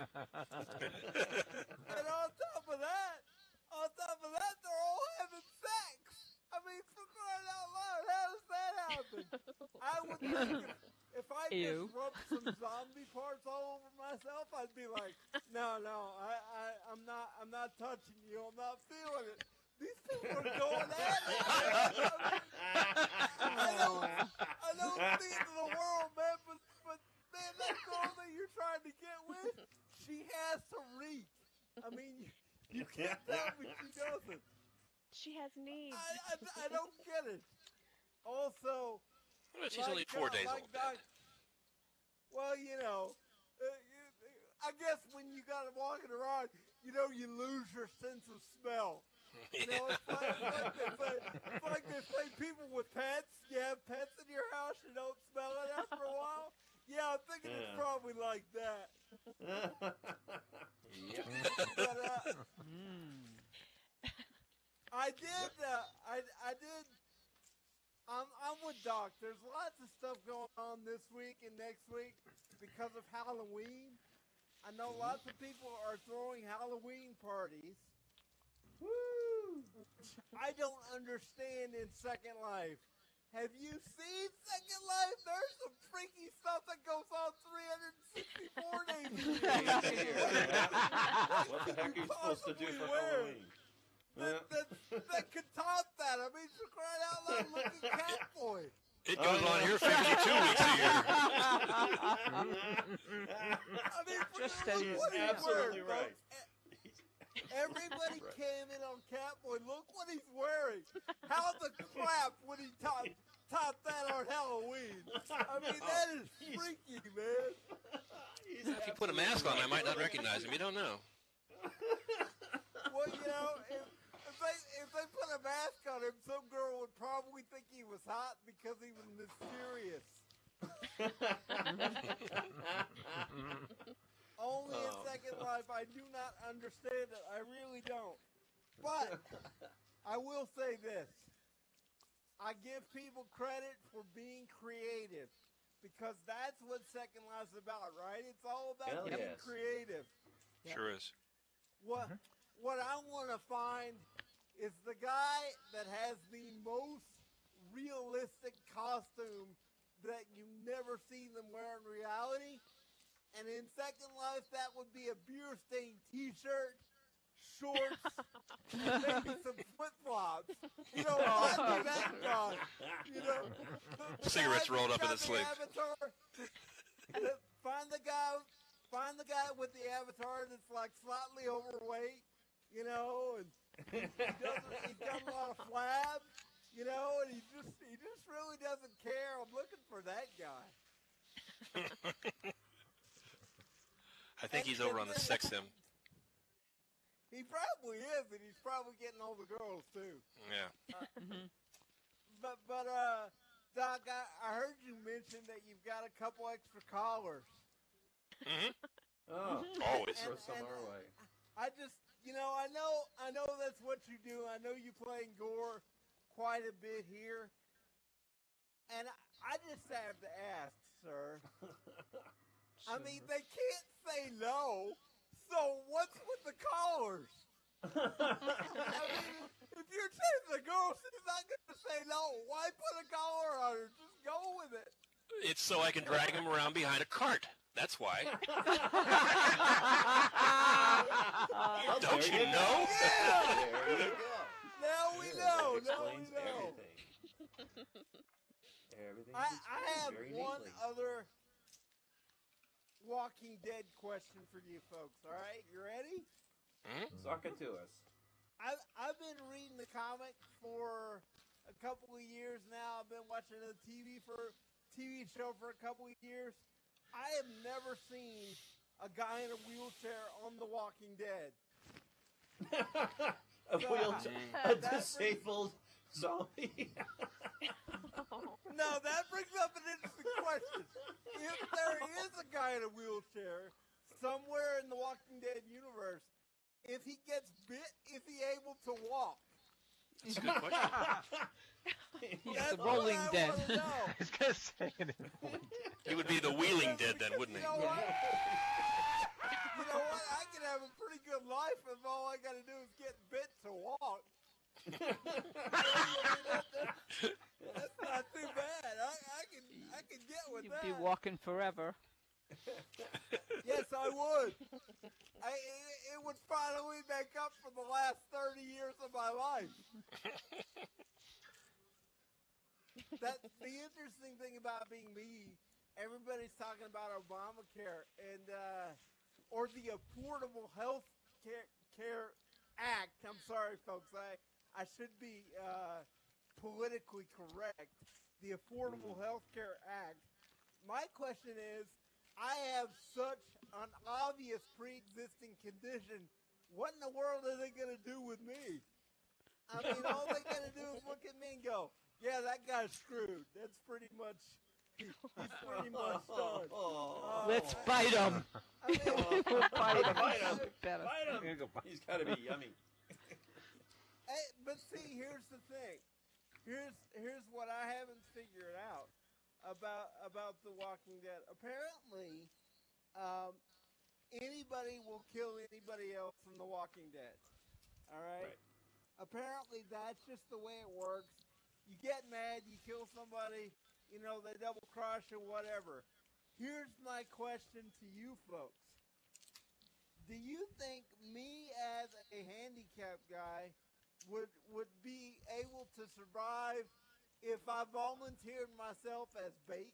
Speaker 5: And on top of that, they're all having sex. I mean, for crying out loud, how does that happen? I would think if I just rubbed some zombie parts all over myself, I'd be like, no, I'm not touching you. I'm not feeling it. These people are going at it. I don't see it in the world, man, but man, that girl that you're trying to get with, she has to reek. I mean, you can't tell me she doesn't.
Speaker 4: She has needs.
Speaker 5: I don't get it. Also,
Speaker 2: she's only 4 days old.
Speaker 5: Well, you know, I guess when you got to walking around, you know, you lose your sense of smell. You know, it's like they say people with pets. You have pets in your house, you don't smell it after a while. Yeah, I'm thinking it's probably like that. But, I did. I did. I'm with Doc. There's lots of stuff going on this week and next week because of Halloween. I know lots of people are throwing Halloween parties.
Speaker 3: Woo!
Speaker 5: I don't understand in Second Life. Have you seen Second Life? There's some freaky stuff that goes on 364 days a year.
Speaker 3: What the heck are you supposed to do for Halloween?
Speaker 5: That could top that. I mean, for crying out loud, look at Catboy.
Speaker 2: It goes on here 52 weeks a year.
Speaker 5: I mean,
Speaker 1: Just
Speaker 5: look
Speaker 1: as
Speaker 5: what he's
Speaker 3: absolutely
Speaker 5: wearing,
Speaker 3: right.
Speaker 5: folks. Everybody came in on Catboy. Look what he's wearing. How the crap would he top that on Halloween? I mean, that is freaky, man.
Speaker 2: If you put a mask on, I might not recognize him. You don't know.
Speaker 5: Well, you know, if they put a mask on him, some girl would probably think he was hot because he was mysterious. Only in Second Life, I do not understand it. I really don't. But I will say this. I give people credit for being creative because that's what Second Life's about, right? It's all about being creative.
Speaker 2: Sure is.
Speaker 5: What I want to find is the guy that has the most realistic costume that you never see them wear in reality. And in Second Life, that would be a beer-stained T-shirt, shorts, and maybe some flip-flops. You know, find that guy. You know,
Speaker 2: Cigarettes rolled up in his sleeve.
Speaker 5: Find the guy with the avatar that's like slightly overweight. You know, and he's got a lot of flab. You know, and he just really doesn't care. I'm looking for that guy.
Speaker 2: I think he's over on the sex sim.
Speaker 5: He probably is, and he's probably getting all the girls too.
Speaker 2: Yeah.
Speaker 5: But Doc, I heard you mention that you've got a couple extra collars.
Speaker 2: Mm-hmm.
Speaker 3: Oh,
Speaker 2: Always.
Speaker 3: throw some our way.
Speaker 5: I just, you know, I know that's what you do. I know you play Gore quite a bit here, and I just have to ask, sir. I mean, they can't say no, so what's with the collars? I mean, if you're chasing the girl, she's not going to say no. Why put a collar on her? Just go with it.
Speaker 2: It's so I can drag him around behind a cart. That's why. Don't you know?
Speaker 5: Yeah!
Speaker 3: There you go.
Speaker 5: Now we know.
Speaker 3: That
Speaker 5: Now we
Speaker 3: explains
Speaker 5: know.
Speaker 3: Everything.
Speaker 5: I have
Speaker 3: very
Speaker 5: one
Speaker 3: neatly.
Speaker 5: other Walking Dead question for you folks. All right, you ready?
Speaker 3: Suck it to us.
Speaker 5: I've been reading the comic for a couple of years now. I've been watching the TV show for a couple of years. I have never seen a guy in a wheelchair on The Walking Dead.
Speaker 3: A disabled zombie.
Speaker 5: No, that brings up an interesting question. If there is a guy in a wheelchair somewhere in the Walking Dead universe, if he gets bit, is he able to walk?
Speaker 2: That's a good question.
Speaker 1: He's
Speaker 5: That's
Speaker 1: the Rolling
Speaker 5: what I
Speaker 1: Dead.
Speaker 5: wanna know.
Speaker 6: I was gonna say it.
Speaker 2: He would be the Wheeling Dead then, wouldn't he?
Speaker 5: You know what? You know what? I can have a pretty good life if all I got to do is get bit to walk. That's not too bad. I can get with
Speaker 1: You'd
Speaker 5: that.
Speaker 1: be walking forever.
Speaker 5: Yes, I would. It would finally make up for the last 30 years of my life. That's the interesting thing about being me. Everybody's talking about Obamacare and or the Affordable Health Care Act. I'm sorry, folks. I should be politically correct. The Affordable Health Care Act. My question is, I have such an obvious pre-existing condition. What in the world are they going to do with me? I mean, all they got to do is look at me and go, yeah, that guy's screwed. That's pretty much, he's pretty much done.
Speaker 1: Let's bite him.
Speaker 5: I mean,
Speaker 1: We'll bite him.
Speaker 3: Bite him.
Speaker 1: Better.
Speaker 3: Bite him. He's got to be yummy.
Speaker 5: but see, here's the thing. Here's what I haven't figured out about The Walking Dead. Apparently, anybody will kill anybody else in The Walking Dead. All right? Apparently, that's just the way it works. You get mad, you kill somebody, they double cross you, whatever. Here's my question to you folks. Do you think me as a handicapped guy would be able to survive if I volunteered myself as bait?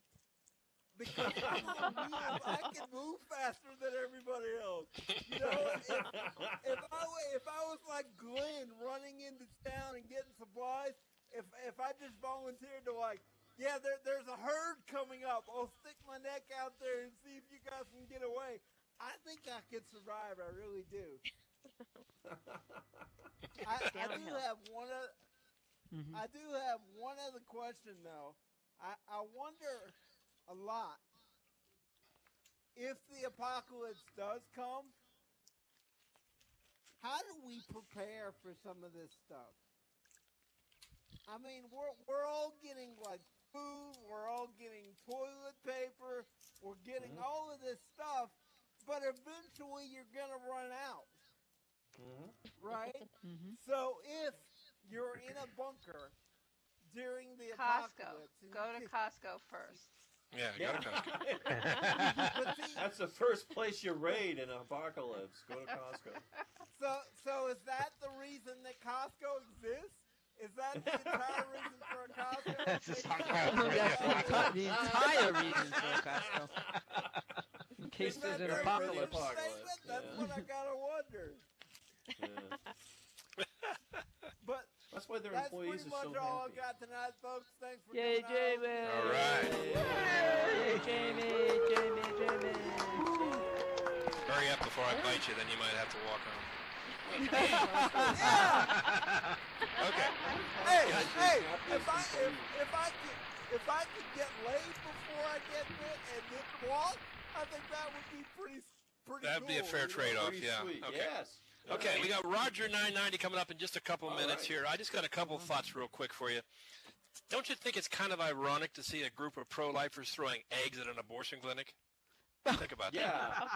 Speaker 5: Because I'm on wheels, I can move faster than everybody else. If I was like Glenn running into town and getting supplies, if I just volunteered to there's a herd coming up, I'll stick my neck out there and see if you guys can get away. I think I could survive. I really do. I do have one. I do have one other question though. I wonder a lot if the apocalypse does come. How do we prepare for some of this stuff? I mean, we're all getting like food. We're all getting toilet paper. We're getting all of this stuff. But eventually you're going to run out, right? So if you're in a bunker during the apocalypse...
Speaker 7: Go to Costco first.
Speaker 2: Yeah, go to Costco.
Speaker 3: That's the first place you raid in an apocalypse. Go to Costco.
Speaker 5: So is that the reason that Costco exists? Is that the entire reason for a Costco?
Speaker 1: The entire reason for a Costco. In case there's an apocalypse.
Speaker 5: That's what I gotta wonder. But
Speaker 3: that's why their
Speaker 5: that's
Speaker 3: employees
Speaker 5: pretty
Speaker 3: are
Speaker 5: much
Speaker 3: so
Speaker 5: all I
Speaker 3: happy.
Speaker 5: got tonight, folks. Thanks for
Speaker 1: Yay,
Speaker 5: coming
Speaker 1: Jamie!
Speaker 5: out.
Speaker 2: All right.
Speaker 1: Yay, Jamie!
Speaker 2: Hurry up before I bite you, then you might have to walk home. Okay.
Speaker 5: Hey! If I could get laid before I get bit and then walk, I think that would be pretty
Speaker 2: That'd
Speaker 5: cool.
Speaker 2: be a fair trade-off, yeah.
Speaker 3: Sweet.
Speaker 2: Okay.
Speaker 3: Yes.
Speaker 2: Okay, we got Roger 990 coming up in just a couple minutes
Speaker 3: right.
Speaker 2: here. I just got a couple thoughts real quick for you. Don't you think it's kind of ironic to see a group of pro-lifers throwing eggs at an abortion clinic? Think about that.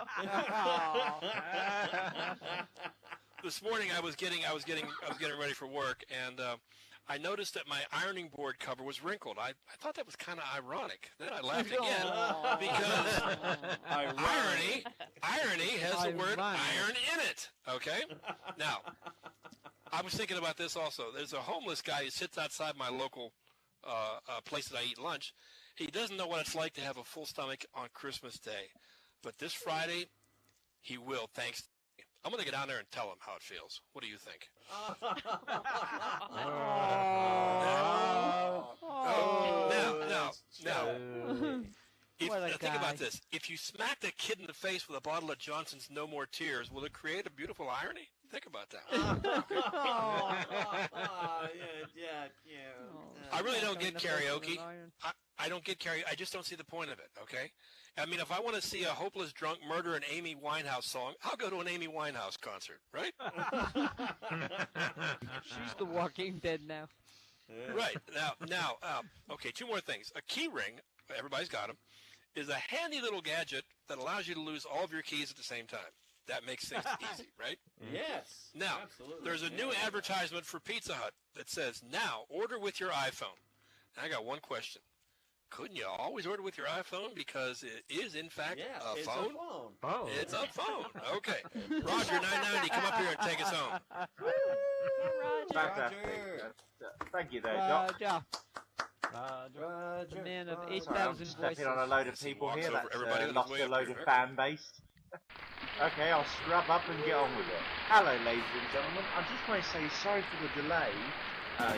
Speaker 2: This morning I was getting ready for work, and I noticed that my ironing board cover was wrinkled. I thought that was kind of ironic. Then I laughed again because irony has the word iron in it. Okay? Now, I was thinking about this also. There's a homeless guy who sits outside my local place that I eat lunch. He doesn't know what it's like to have a full stomach on Christmas Day. But this Friday, he will, thanks to me. I'm going to get down there and tell him how it feels. What do you think? Now, think about this. If you smacked a kid in the face with a bottle of Johnson's No More Tears, will it create a beautiful irony? Think about that. I really don't get karaoke. I don't get karaoke. I just don't see the point of it, okay? I mean, if I want to see a hopeless drunk murder an Amy Winehouse song, I'll go to an Amy Winehouse concert, right?
Speaker 1: She's the Walking Dead now.
Speaker 2: Right. Now, okay, two more things. A key ring, everybody's got them, is a handy little gadget that allows you to lose all of your keys at the same time. That makes things easy, right?
Speaker 3: Yes.
Speaker 2: Now,
Speaker 3: absolutely.
Speaker 2: there's a new advertisement for Pizza Hut that says, now, order with your iPhone. And I got one question. Couldn't you always order with your iPhone? Because it is, in fact, a phone?
Speaker 6: Oh.
Speaker 2: It's a phone. Okay. Roger 990, come up here and take us home.
Speaker 6: Fantastic. Thank you there, Doc.
Speaker 1: Roger. The man of
Speaker 3: Roger.
Speaker 1: 8,000
Speaker 6: I'm
Speaker 1: voices.
Speaker 6: stepping on a load of
Speaker 2: As he
Speaker 6: people
Speaker 2: walks
Speaker 6: here.
Speaker 2: over
Speaker 6: That's
Speaker 2: everybody on his
Speaker 6: lost
Speaker 2: way
Speaker 6: a
Speaker 2: up
Speaker 6: load
Speaker 2: here.
Speaker 6: of fan base. Okay, I'll scrub up and get on with it. Hello, ladies and gentlemen. I just want to say sorry for the delay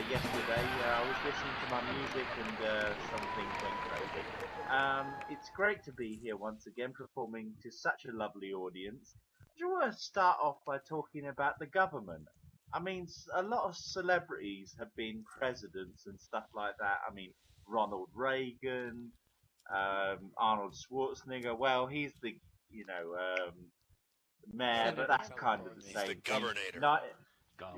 Speaker 6: yesterday. I was listening to my music and some things went crazy. It's great to be here once again performing to such a lovely audience. I just want to start off by talking about the government. I mean, a lot of celebrities have been presidents and stuff like that. I mean, Ronald Reagan, Arnold Schwarzenegger. Well, he's the, mayor, but that's kind of the
Speaker 2: He's
Speaker 6: same
Speaker 2: the
Speaker 6: thing.
Speaker 2: governator.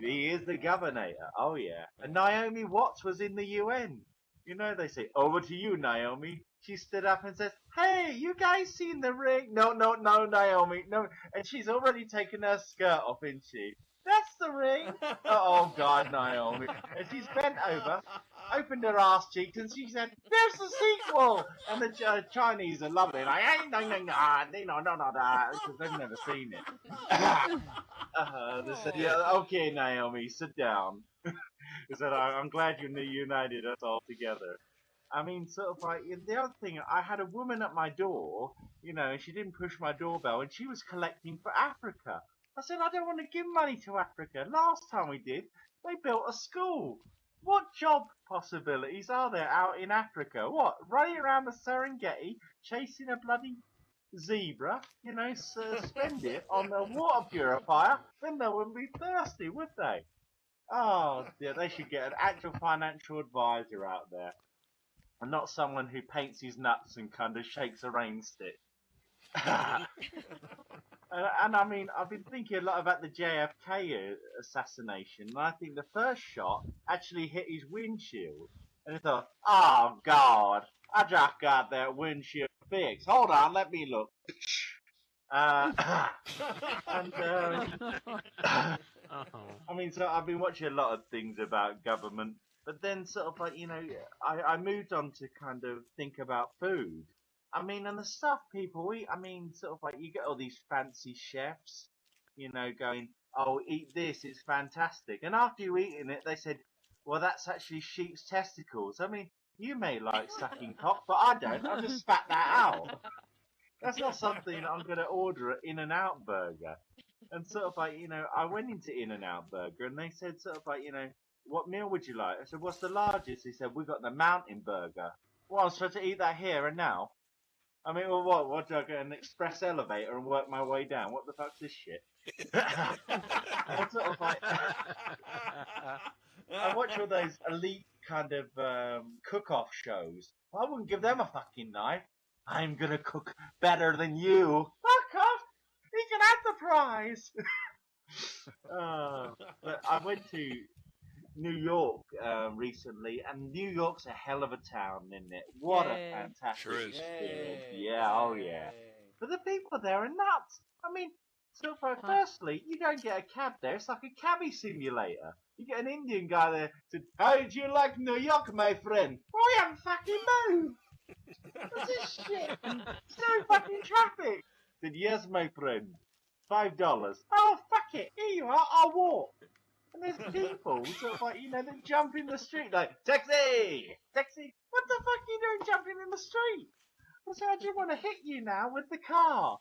Speaker 6: He is the governor. Oh, yeah. And Naomi Watts was in the UN. You know, they say, over to you, Naomi. She stood up and says, hey, you guys seen the ring? No, Naomi, no. And she's already taken her skirt off, isn't she? That's the ring. Oh, God, Naomi. And she's bent over, opened her ass cheeks, and she said, there's the sequel. And the Chinese are loving it. Like, because they've never seen it. They said, yeah, okay, Naomi, sit down. They said, I'm glad you united us all together. I mean, sort of like, the other thing, I had a woman at my door, you know, and she didn't push my doorbell, and she was collecting for Africa. I said, I don't want to give money to Africa. Last time we did, they built a school. What job possibilities are there out in Africa? What, running around the Serengeti, chasing a bloody zebra, you know, spend it on a water purifier, then they wouldn't be thirsty, would they? Oh, yeah, they should get an actual financial advisor out there. And not someone who paints his nuts and kind of shakes a rain stick. and I mean, I've been thinking a lot about the JFK assassination, and I think the first shot actually hit his windshield. And I thought, oh, God, I just got that windshield fixed. Hold on, let me look. I mean, so I've been watching a lot of things about government. But then sort of like, you know, I moved on to kind of think about food. I mean, and the stuff people eat, I mean, sort of like, you get all these fancy chefs, you know, going, oh, eat this, it's fantastic. And after you eating it, they said, well, that's actually sheep's testicles. I mean, you may like sucking cock, but I don't. I'll just spat that out. That's not something I'm going to order at In-N-Out Burger. And sort of like, you know, I went into In-N-Out Burger and they said sort of like, you know, what meal would you like? I said, what's the largest? He said, we've got the mountain burger. Well, I'm supposed to eat that here and now? I mean, well, what do I get an express elevator and work my way down? What the fuck's this shit? I'm sort of like, I watch all those elite kind of cook-off shows. I wouldn't give them a fucking knife. I'm gonna cook better than you. Fuck off! He can have the prize! But I went to New York recently, and New York's a hell of a town, isn't it? What a fantastic experience. Yeah, oh yeah. But the people there are nuts. I mean, so firstly, you don't get a cab there. It's like a cabbie simulator. You get an Indian guy there said, how do you like New York, my friend? Oh, we haven't fucking moved. What's this shit? There's no fucking traffic. Said, yes, my friend. $5. Oh, fuck it. Here you are. I'll walk. And there's people sort of like, you know, that jump in the street like, taxi! Taxi! What the fuck are you doing jumping in the street? I said, I just want to hit you now with the car.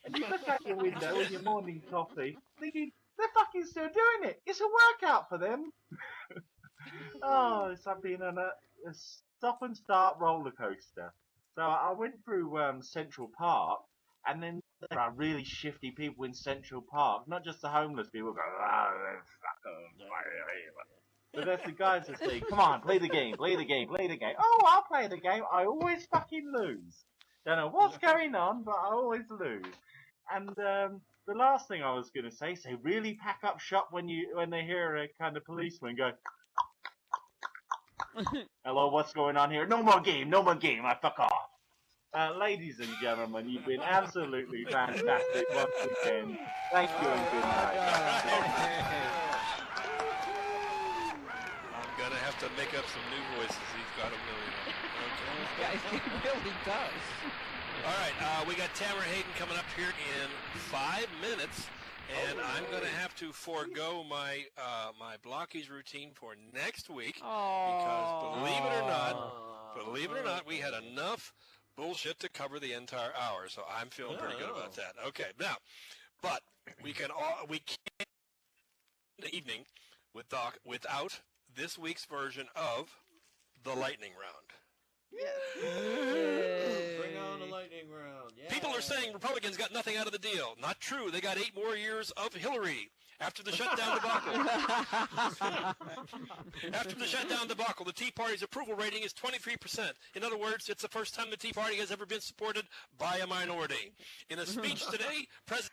Speaker 6: And you look out your window with your morning coffee, thinking, they're fucking still doing it. It's a workout for them. Oh, it's like being on a stop and start roller coaster. So I went through Central Park, and then there are really shifty people in Central Park, not just the homeless people go, but there's the guys that say, come on, play the game, play the game, play the game. Oh, I'll play the game. I always fucking lose. Don't know what's going on, but I always lose. And the last thing I was going to say, really pack up shop when they hear a kind of policeman go, hello, what's going on here? No more game, I fuck off. Ladies and gentlemen, you've been absolutely fantastic once again. Thank you and good night.
Speaker 2: I'm going to have to make up some new voices. He's got a million of them. Okay.
Speaker 1: He really does.
Speaker 2: All right, we got Tamara Hayden coming up here in 5 minutes. And I'm going to have to forego my my blockies routine for next week because believe it or not, we had enough bullshit to cover the entire hour. So I'm feeling pretty good about that. Okay, now, but we can't the evening with Doc without this week's version of the lightning round.
Speaker 3: Bring on the lightning round. Yeah.
Speaker 2: People are saying Republicans got nothing out of the deal. Not true. They got 8 more years of Hillary after the shutdown debacle. After the shutdown debacle, the Tea Party's approval rating is 23%. In other words, it's the first time the Tea Party has ever been supported by a minority. In a speech today, President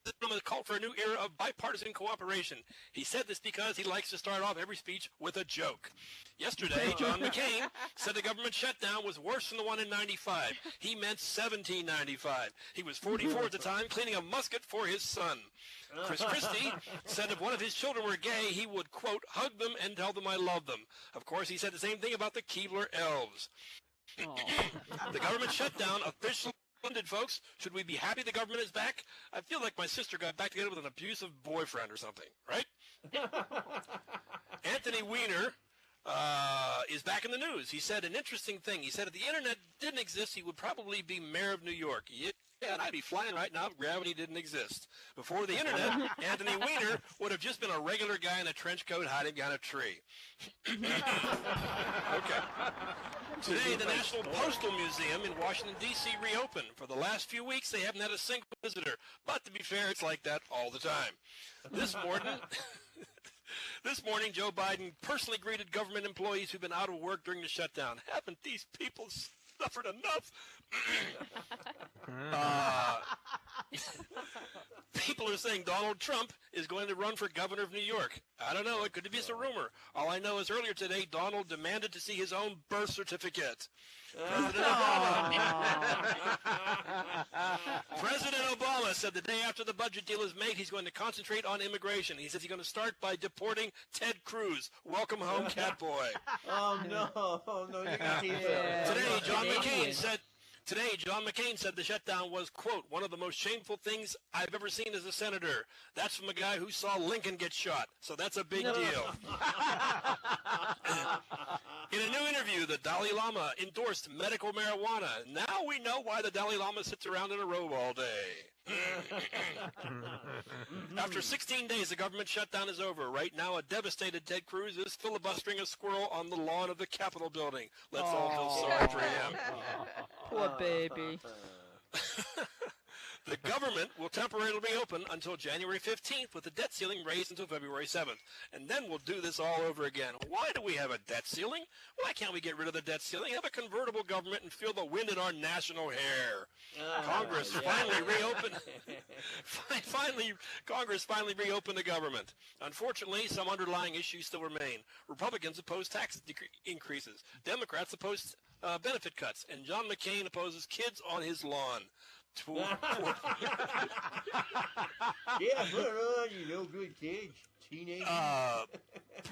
Speaker 2: Obama called for a new era of bipartisan cooperation. He said this because he likes to start off every speech with a joke. Yesterday, John McCain said the government shutdown was worse than the one in 95. He meant 1795. He was 44 at the time, cleaning a musket for his son. Chris Christie said if one of his children were gay, he would, quote, hug them and tell them I love them. Of course, he said the same thing about the Keebler elves. The government shutdown officially ended, folks. Should we be happy the government is back? I feel like my sister got back together with an abusive boyfriend or something, right? Anthony Weiner is back in the news. He said an interesting thing. He said if the internet didn't exist, he would probably be mayor of New York. Yeah, and I'd be flying right now if gravity didn't exist. Before the internet, Anthony Weiner would have just been a regular guy in a trench coat hiding behind a tree. Okay. Today, the National Postal Museum in Washington, D.C. reopened. For the last few weeks, they haven't had a single visitor. But to be fair, it's like that all the time. This morning, Joe Biden personally greeted government employees who've been out of work during the shutdown. Haven't these people suffered enough? People are saying Donald Trump is going to run for governor of New York. I don't know. It could be just a rumor. All I know is earlier today, Donald demanded to see his own birth certificate. President Obama said the day after the budget deal is made, he's going to concentrate on immigration. He says he's going to start by deporting Ted Cruz. Welcome home, Catboy.
Speaker 6: Oh, no, you can keep it.
Speaker 2: Today, John McCain said the shutdown was, quote, one of the most shameful things I've ever seen as a senator. That's from a guy who saw Lincoln get shot, so that's a big deal. In a new interview, the Dalai Lama endorsed medical marijuana. Now we know why the Dalai Lama sits around in a robe all day. After 16 days, the government shutdown is over. Right now, a devastated Ted Cruz is filibustering a squirrel on the lawn of the Capitol building. Let's all feel sorry for him.
Speaker 1: Poor baby.
Speaker 2: The government will temporarily reopen until January 15th with the debt ceiling raised until February 7th. And then we'll do this all over again. Why do we have a debt ceiling? Why can't we get rid of the debt ceiling, have a convertible government, and feel the wind in our national hair? Congress finally reopened. Congress finally reopened the government. Unfortunately, some underlying issues still remain. Republicans oppose tax increases. Democrats oppose benefit cuts. And John McCain opposes kids on his lawn.
Speaker 6: Yeah, put it on, you no good kids. Teenagers.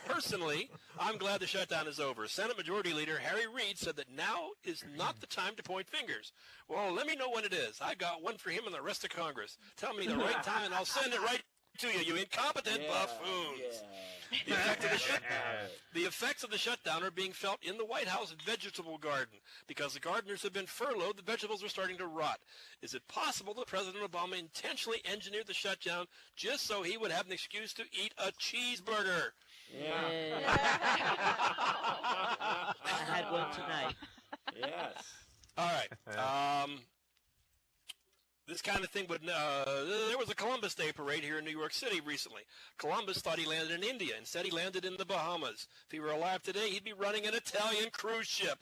Speaker 2: Personally, I'm glad the shutdown is over. Senate Majority Leader Harry Reid said that now is not the time to point fingers. Well, let me know when it is. I've got one for him and the rest of Congress. Tell me the right time and I'll send it right to you, you incompetent buffoons.
Speaker 6: Yeah.
Speaker 2: The effects of the shutdown are being felt in the White House vegetable garden. Because the gardeners have been furloughed, the vegetables are starting to rot. Is it possible that President Obama intentionally engineered the shutdown just so he would have an excuse to eat a cheeseburger?
Speaker 6: Yeah.
Speaker 1: I had one tonight.
Speaker 6: Yes.
Speaker 2: All right. This kind of thing would, there was a Columbus Day parade here in New York City recently. Columbus thought he landed in India. Instead, he landed in the Bahamas. If he were alive today, he'd be running an Italian cruise ship.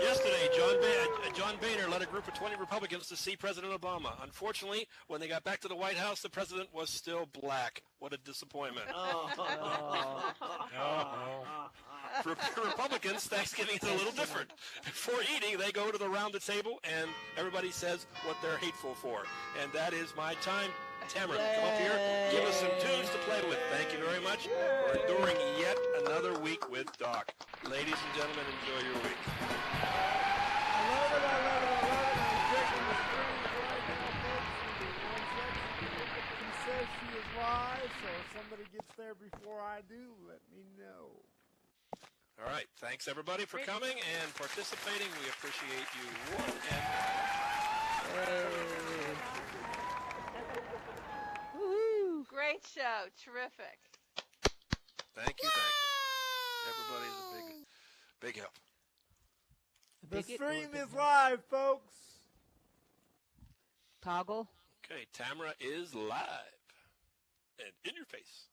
Speaker 2: Yesterday, John Boehner led a group of 20 Republicans to see President Obama. Unfortunately, when they got back to the White House, the president was still black. What a disappointment. For Republicans, Thanksgiving is a little different. Before eating, they go to the round the table, and everybody says what they're hateful for. And that is my time. Tamara, come up here, give us some tunes to play with. Thank you very much for enduring yet another week with Doc. Ladies and gentlemen, enjoy your week.
Speaker 5: I love it. I'm checking the screen right now, folks. She says she is live, so if somebody gets there before I do, let me know.
Speaker 2: All right. Thanks, everybody, for coming and participating. We appreciate you one and
Speaker 1: Woohoo!
Speaker 7: Great show. Terrific.
Speaker 2: Thank you. Everybody's a big help.
Speaker 5: The stream is live, folks.
Speaker 1: Toggle.
Speaker 2: Okay, Tamara is live and in your face.